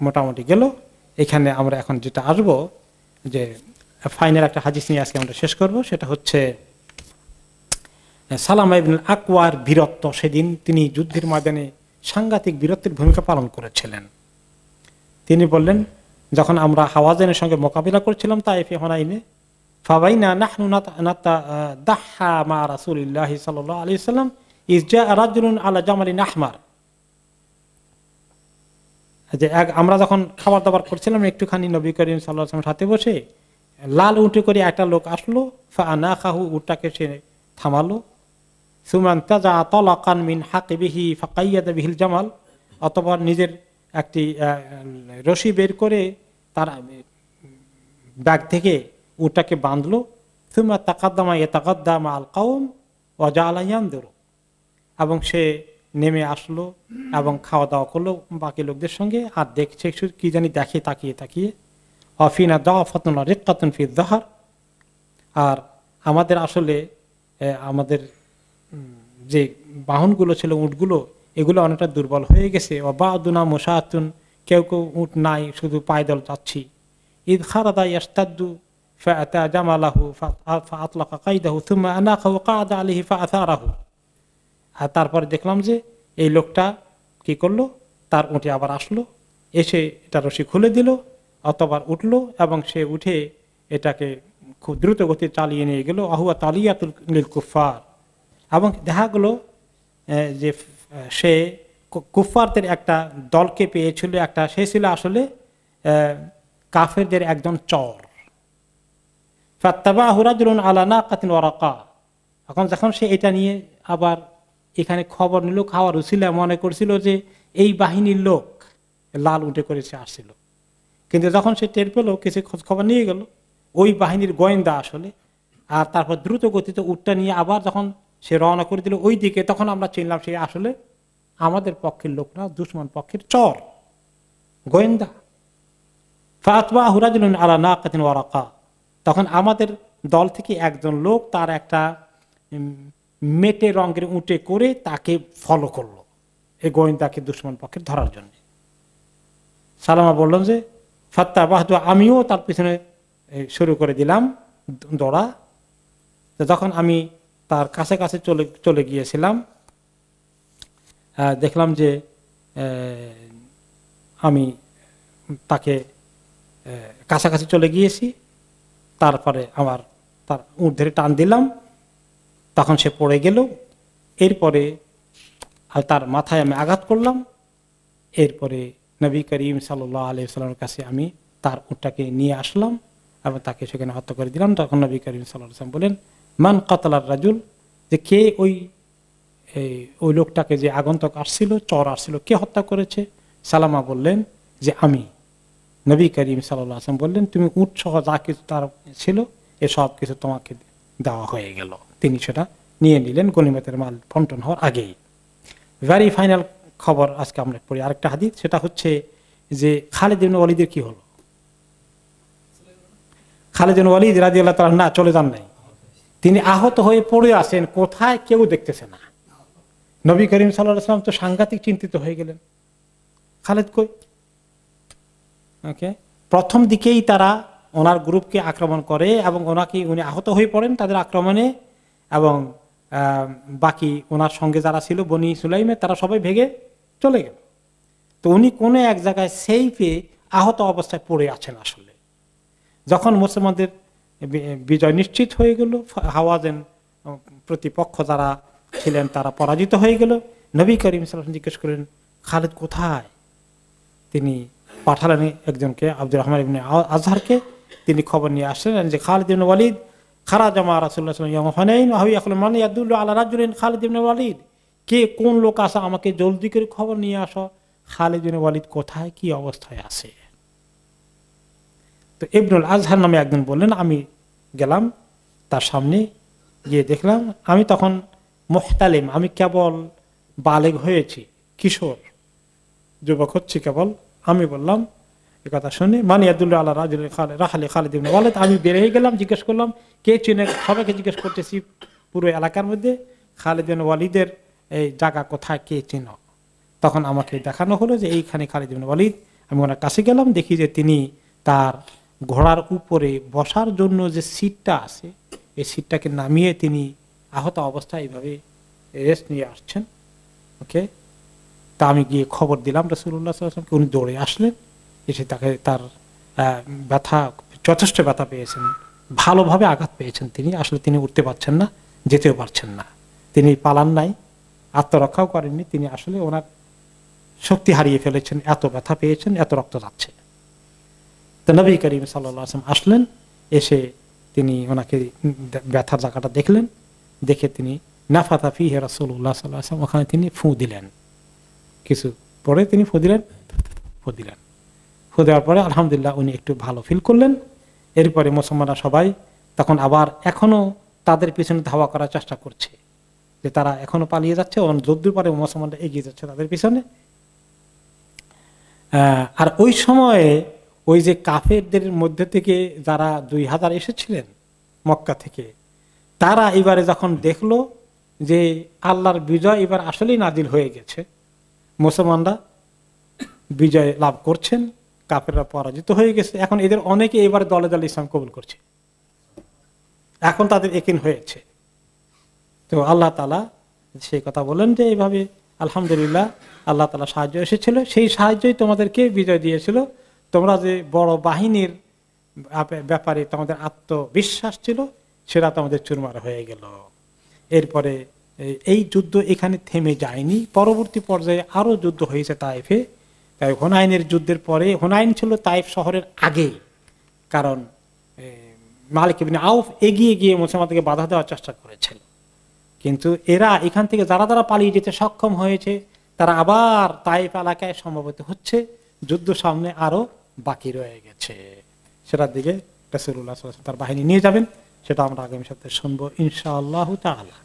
মোটামুটি গেল। এখানে আমরা এখন যেটা আসবো, যে ফাইনাল একটা হাদিস নিয়ে আজকে আমরা শেষ করব, সেটা হচ্ছে সালামা ইবনুল আকওয়ার বীরত্ব। সেদিন তিনি যুদ্ধের ময়দানে সাংঘাতিক বীরত্বের ভূমিকা পালন করেছিলেন। তিনি বললেন, যখন আমরা হাওয়াজেনের সঙ্গে মোকাবিলা করছিলাম তাইফে হুনাইনে, ফাবাইনা নাহনু নাতাদাহা মা রাসূলিল্লাহি সাল্লাল্লাহু আলাইহি ওয়াসাল্লাম ইয জাআ রাজুলুন আলা জামালিন আহমার। যে আমরা যখন খাবার দাবার করছিলাম একটুখানি, নবী করিম সাল্লাল্লাহু আলাইহি ওয়াসাল্লামের সাথে বসে লাল উটে করে একটা লোক আসলো, ফাআনাখাহু, উটটাকে সে থামালো, সুমান তাজা তালাকান মিন হাকিবিহি ফাকাইয়াদা বিহিল জামাল, অথবা নিজের একটি রশি বের করে তার ব্যাগ থেকে উটটাকে বাঁধলো, সুমা তাকাদ্দামা ইয়াতাকাদ্দামা আল কওম ওয়া জাআলা ইয়ানদুরু, এবং সে নেমে আসলো এবং খাওয়া দাওয়া করলো বাকি লোকদের সঙ্গে, আর দেখছে কি জানি দেখে তাকিয়ে তাকিয়ে। অফিনা দাফাতুন রিক্কাতুন ফি যাহর, আর আমাদের আসলে আমাদের যে বাহনগুলো ছিল, উটগুলো, এগুলো অনেকটা দুর্বল হয়ে গেছে। ও বাদুনা মুসাতুন, কেউ কেউ উট নাই, শুধু পায়দল যাচ্ছি। ঈদ খারাদা ইয়াস্তাদু ফাআতা জামালাহু ফাআতলাকা কাইদাহু সুম্মা আনাখাহু কাআদা আলাইহি ফাআসারাহু। আর তারপরে দেখলাম যে এই লোকটা কি করলো, তার উঠে আবার আসলো, এসে এটা রশি খুলে দিল, অতবার উঠলো এবং সে উঠে এটাকে খুব দ্রুত গতি চালিয়ে নিয়ে গেল। আহুয়া তালিয়াতুল লিল কুফার, এবং দেখা গেলো যে সে কুফারদের একটা দলকে পেয়েছিল, একটা সে ছিল আসলে কাফেরদের একজন চর। ফাত্তাবাহু রাজুলুন আলা নাকাতিন ওয়ারাকা, এখন যখন সে এটা নিয়ে আবার এখানে খবর নিল, খাওয়ার উছিলা মনে করছিল যে এই বাহিনীর লোক লাল উঠে করেছে আসছিল, কিন্তু যখন সে টের পেল, কিছু খোঁজ খবর নিয়ে গেল, ওই বাহিনীর গোয়েন্দা আসলে। আর তারপর দ্রুত গতিতে উটটা নিয়ে আবার যখন সে রওনা করে দিল ওই দিকে, তখন আমরা চিনলাম সে আসলে আমাদের পক্ষের লোক না, দুশমন পক্ষের চর, গোয়েন্দা। ফাতবাহু রাজুলুন আলা নাকাতিন ওয়ারাকা, তখন আমাদের দল থেকে একজন লোক তার একটা মেটে রঙের উটে করে তাকে ফলো করলো, এই গোয়েন্দাকে দুশমন পক্ষের ধরার জন্য। সালামা বললাম যে ফাত্তাবাহতু, আমিও তার পিছনে শুরু করে দিলাম দৌড়া। যখন আমি তার কাছে কাছে চলে গিয়েছিলাম, দেখলাম যে আমি তাকে কাছাকাছি চলে গিয়েছি, তারপরে আমার তার উট ধরে টান দিলাম, তখন সে পড়ে গেল। এরপরে তার মাথায় আমি আঘাত করলাম। এরপরে নবী করিম সাল্লাল্লাহু আলাইহি ওয়াসাল্লামের কাছে আমি তার উটটাকে নিয়ে আসলাম এবং তাকে সেখানে হত্যা করে দিলাম। তখন নবী করিম সাল্লাল্লাহু আলাইহি ওয়াসাল্লাম বলেন, মান কাতালার রাজুল, যে কে ওই লোকটাকে, যে আগন্তক আসছিল, চর আসছিল, কে হত্যা করেছে? সালামা বললেন যে আমি। নবী করিম সাল্লাল্লাহু আলাইহি ওয়াসাল্লাম বললেন, তুমি উট সহ যা কিছু তার ছিল এসব কিছু তোমাকে দেওয়া হয়ে গেল। তিনি সেটা নিয়ে নিলেন গনিমতের মাল বন্টন হওয়ার আগেই। ভেরি ফাইনাল খবর আজকে আমরা পড়ি আরেকটা হাদিস, সেটা হচ্ছে যে খালিদ ইবনে ওয়ালিদের কি হলো। খালিদ ইবনে ওয়ালিদ রাদিয়াল্লাহু তাআলা না চলে যান নাই, তিনি আহত হয়ে পড়ে আছেন, কোথায় কেউ দেখতেছে না। নবী করিম সাল্লাল্লাহু আলাইহি ওয়াসাল্লাম তো সাংঘাতিক চিন্তিত হয়ে গেলেন, খালিদ কই। ওকে, প্রথম দিকেই তারা ওনার গ্রুপকে আক্রমণ করে এবং উনি আহত হয়ে পড়েন তাদের আক্রমণে, এবং বাকি ওনার সঙ্গে যারা ছিল বনি সুলাইমে তারা সবাই ভেগে চলে গেল। তো উনি কোনো এক জায়গায় সেইফে আহত অবস্থায় পড়ে আছেন। আসলে যখন মুসলমানদের বিজয় নিশ্চিত হয়ে গেল, হাওয়াজেন প্রতিপক্ষ যারা ছিলেন তারা পরাজিত হয়ে গেল, নবী করিম সাল্লাল্লাহু আলাইহি ওয়াসাল্লাম জিজ্ঞেস করেন খালিদ কোথায়। তিনি পাঠালেন একজনকে, আব্দুর রহমান ইবনে আজহারকে। তিনি খবর নিয়ে আসলেন যে খালিদ ইবনে ওয়ালিদ খারাজা মা রাসূলুল্লাহ সাল্লাল্লাহু আলাইহি ওয়াসাল্লাম হুনাইন ওয়া হুয়া ইয়াকুলু মান ইয়াদুল্লু আলা রাজুলিন খালিদ ইবনে ওয়ালিদ, কে কোন লোক আসে, আমাকে জলদি করে খবর নিয়ে আসো, খালিদ ইবনে ওয়ালিদ কোথায়, কি অবস্থায় আছে। তো ইবনুল আজহার নামে একজন বললেন, আমি গেলাম তার সামনে, গিয়ে দেখলাম, আমি তখন মুহতালিম, আমি কেবল বালেগ হয়েছি, কিশোর যুবক হচ্ছি কেবল। আমি বললাম এই কথা শুনে, মান ইয়াদুল্লু আলা রাজুলিন খালিদ ইবনে ওয়ালিদ, আমি বের হয়ে গেলাম, জিজ্ঞেস করলাম কে চিনে, সবাইকে জিজ্ঞেস করতেছি পুরো এলাকার মধ্যে খালিদ ইবনে ওয়ালিদের এই জায়গা কোথায়, কে চিনো। তখন আমাকে দেখানো হলো যে এইখানে খালিদ ইবনে ওয়ালিদ। আমি ওনার কাছে গেলাম, দেখি যে তিনি তার ঘোড়ার উপরে বসার জন্য যে সিটটা আছে এই সিটটাকে নামিয়ে তিনি আহত অবস্থায় এইভাবে রেস্ট নিয়ে আসছেন। ওকে, তা আমি গিয়ে খবর দিলাম রাসূলুল্লাহ সাল্লাল্লাহু আলাইহি ওয়াসাল্লামকে। উনি দৌড়ে আসলেন, এসে তাকে তার ব্যথা, যথেষ্ট ব্যথা পেয়েছেন, ভালোভাবে আঘাত পেয়েছেন তিনি। আসলে তিনি উঠতে পারছেন না, যেতেও পারছেন না। তিনি পালান নাই, আত্মরক্ষাও করেননি, তিনি আসলে ওনার শক্তি হারিয়ে ফেলেছেন, এত ব্যথা পেয়েছেন, এত রক্ত যাচ্ছে। তো নবী করিম সাল্লাল্লাহু আলাইহি ওয়াসাল্লাম আসলেন, এসে তিনি ওনাকে ব্যথার জায়গাটা দেখলেন, দেখে তিনি নাফাতা ফিহি রাসূলুল্লাহ সাল্লাল্লাহু আলাইহি ওয়াসাল্লাম, ওখানে তিনি ফু দিলেন। কিছু পরে তিনি ফু দিলেন, ফু দেওয়ার পরে আলহামদুলিল্লাহ উনি একটু ভালো ফিল করলেন। এরপরে মুসলমানরা সবাই তখন আবার এখনো তাদের পিছনে ধাওয়া করার চেষ্টা করছে, যে তারা এখনো পালিয়ে যাচ্ছে, যদ্দূর পরে মুসলমানরা এগিয়ে যাচ্ছে তাদের পিছনে। আর ওই সময়ে ওই যে কাফেরদের মধ্যে থেকে যারা 2000 এসেছিলেন মক্কা থেকে, তারা এবারে যখন দেখলো যে আল্লাহর বিজয় এবার আসলেই নাজিল হয়ে গেছে, মুসলমানরা বিজয় লাভ করছেন, কাফেররা পরাজিত হয়ে গেছে, এখন এদের অনেকে এবার দলে দলে ইসলাম কবুল করছে, এখন তাদের একিন হয়েছে। তো আল্লাহ তাআলা সেই কথা বলেন যে এইভাবে আলহামদুলিল্লাহ আল্লাহ তাআলা সাহায্য এসেছিল, সেই সাহায্যই তোমাদেরকে বিজয় দিয়েছিল। তোমরা যে বড় বাহিনীর ব্যাপারে তোমাদের আত্মবিশ্বাস ছিল, সেটা তোমাদের চুরমার হয়ে গেল। এরপরে এই যুদ্ধ এখানে থেমে যায়নি, পরবর্তী পর্যায়ে আরো যুদ্ধ হয়েছে তাইফে। তাই হুনাইনের যুদ্ধের পরে, হুনাইন ছিল তাইফ শহরের আগে, কারণ মালিক ইবনে আউফ এগিয়ে গিয়ে মুসলমানদেরকে বাধা দেওয়ার চেষ্টা করেছিল, কিন্তু এরা এখান থেকে যারা যারা পালিয়ে যেতে সক্ষম হয়েছে তারা আবার তাইফ এলাকায় সমবেত হচ্ছে। যুদ্ধ সামনে আরো বাকি রয়ে গেছে, সেটার দিকে রাসূলুল্লাহ সাল্লাল্লাহু আলাইহি ওয়াসাল্লাম তার বাহিনী নিয়ে যাবেন, সেটা আমরা আগামী সপ্তাহে শুনবো ইনশাআল্লাহু তাআলা।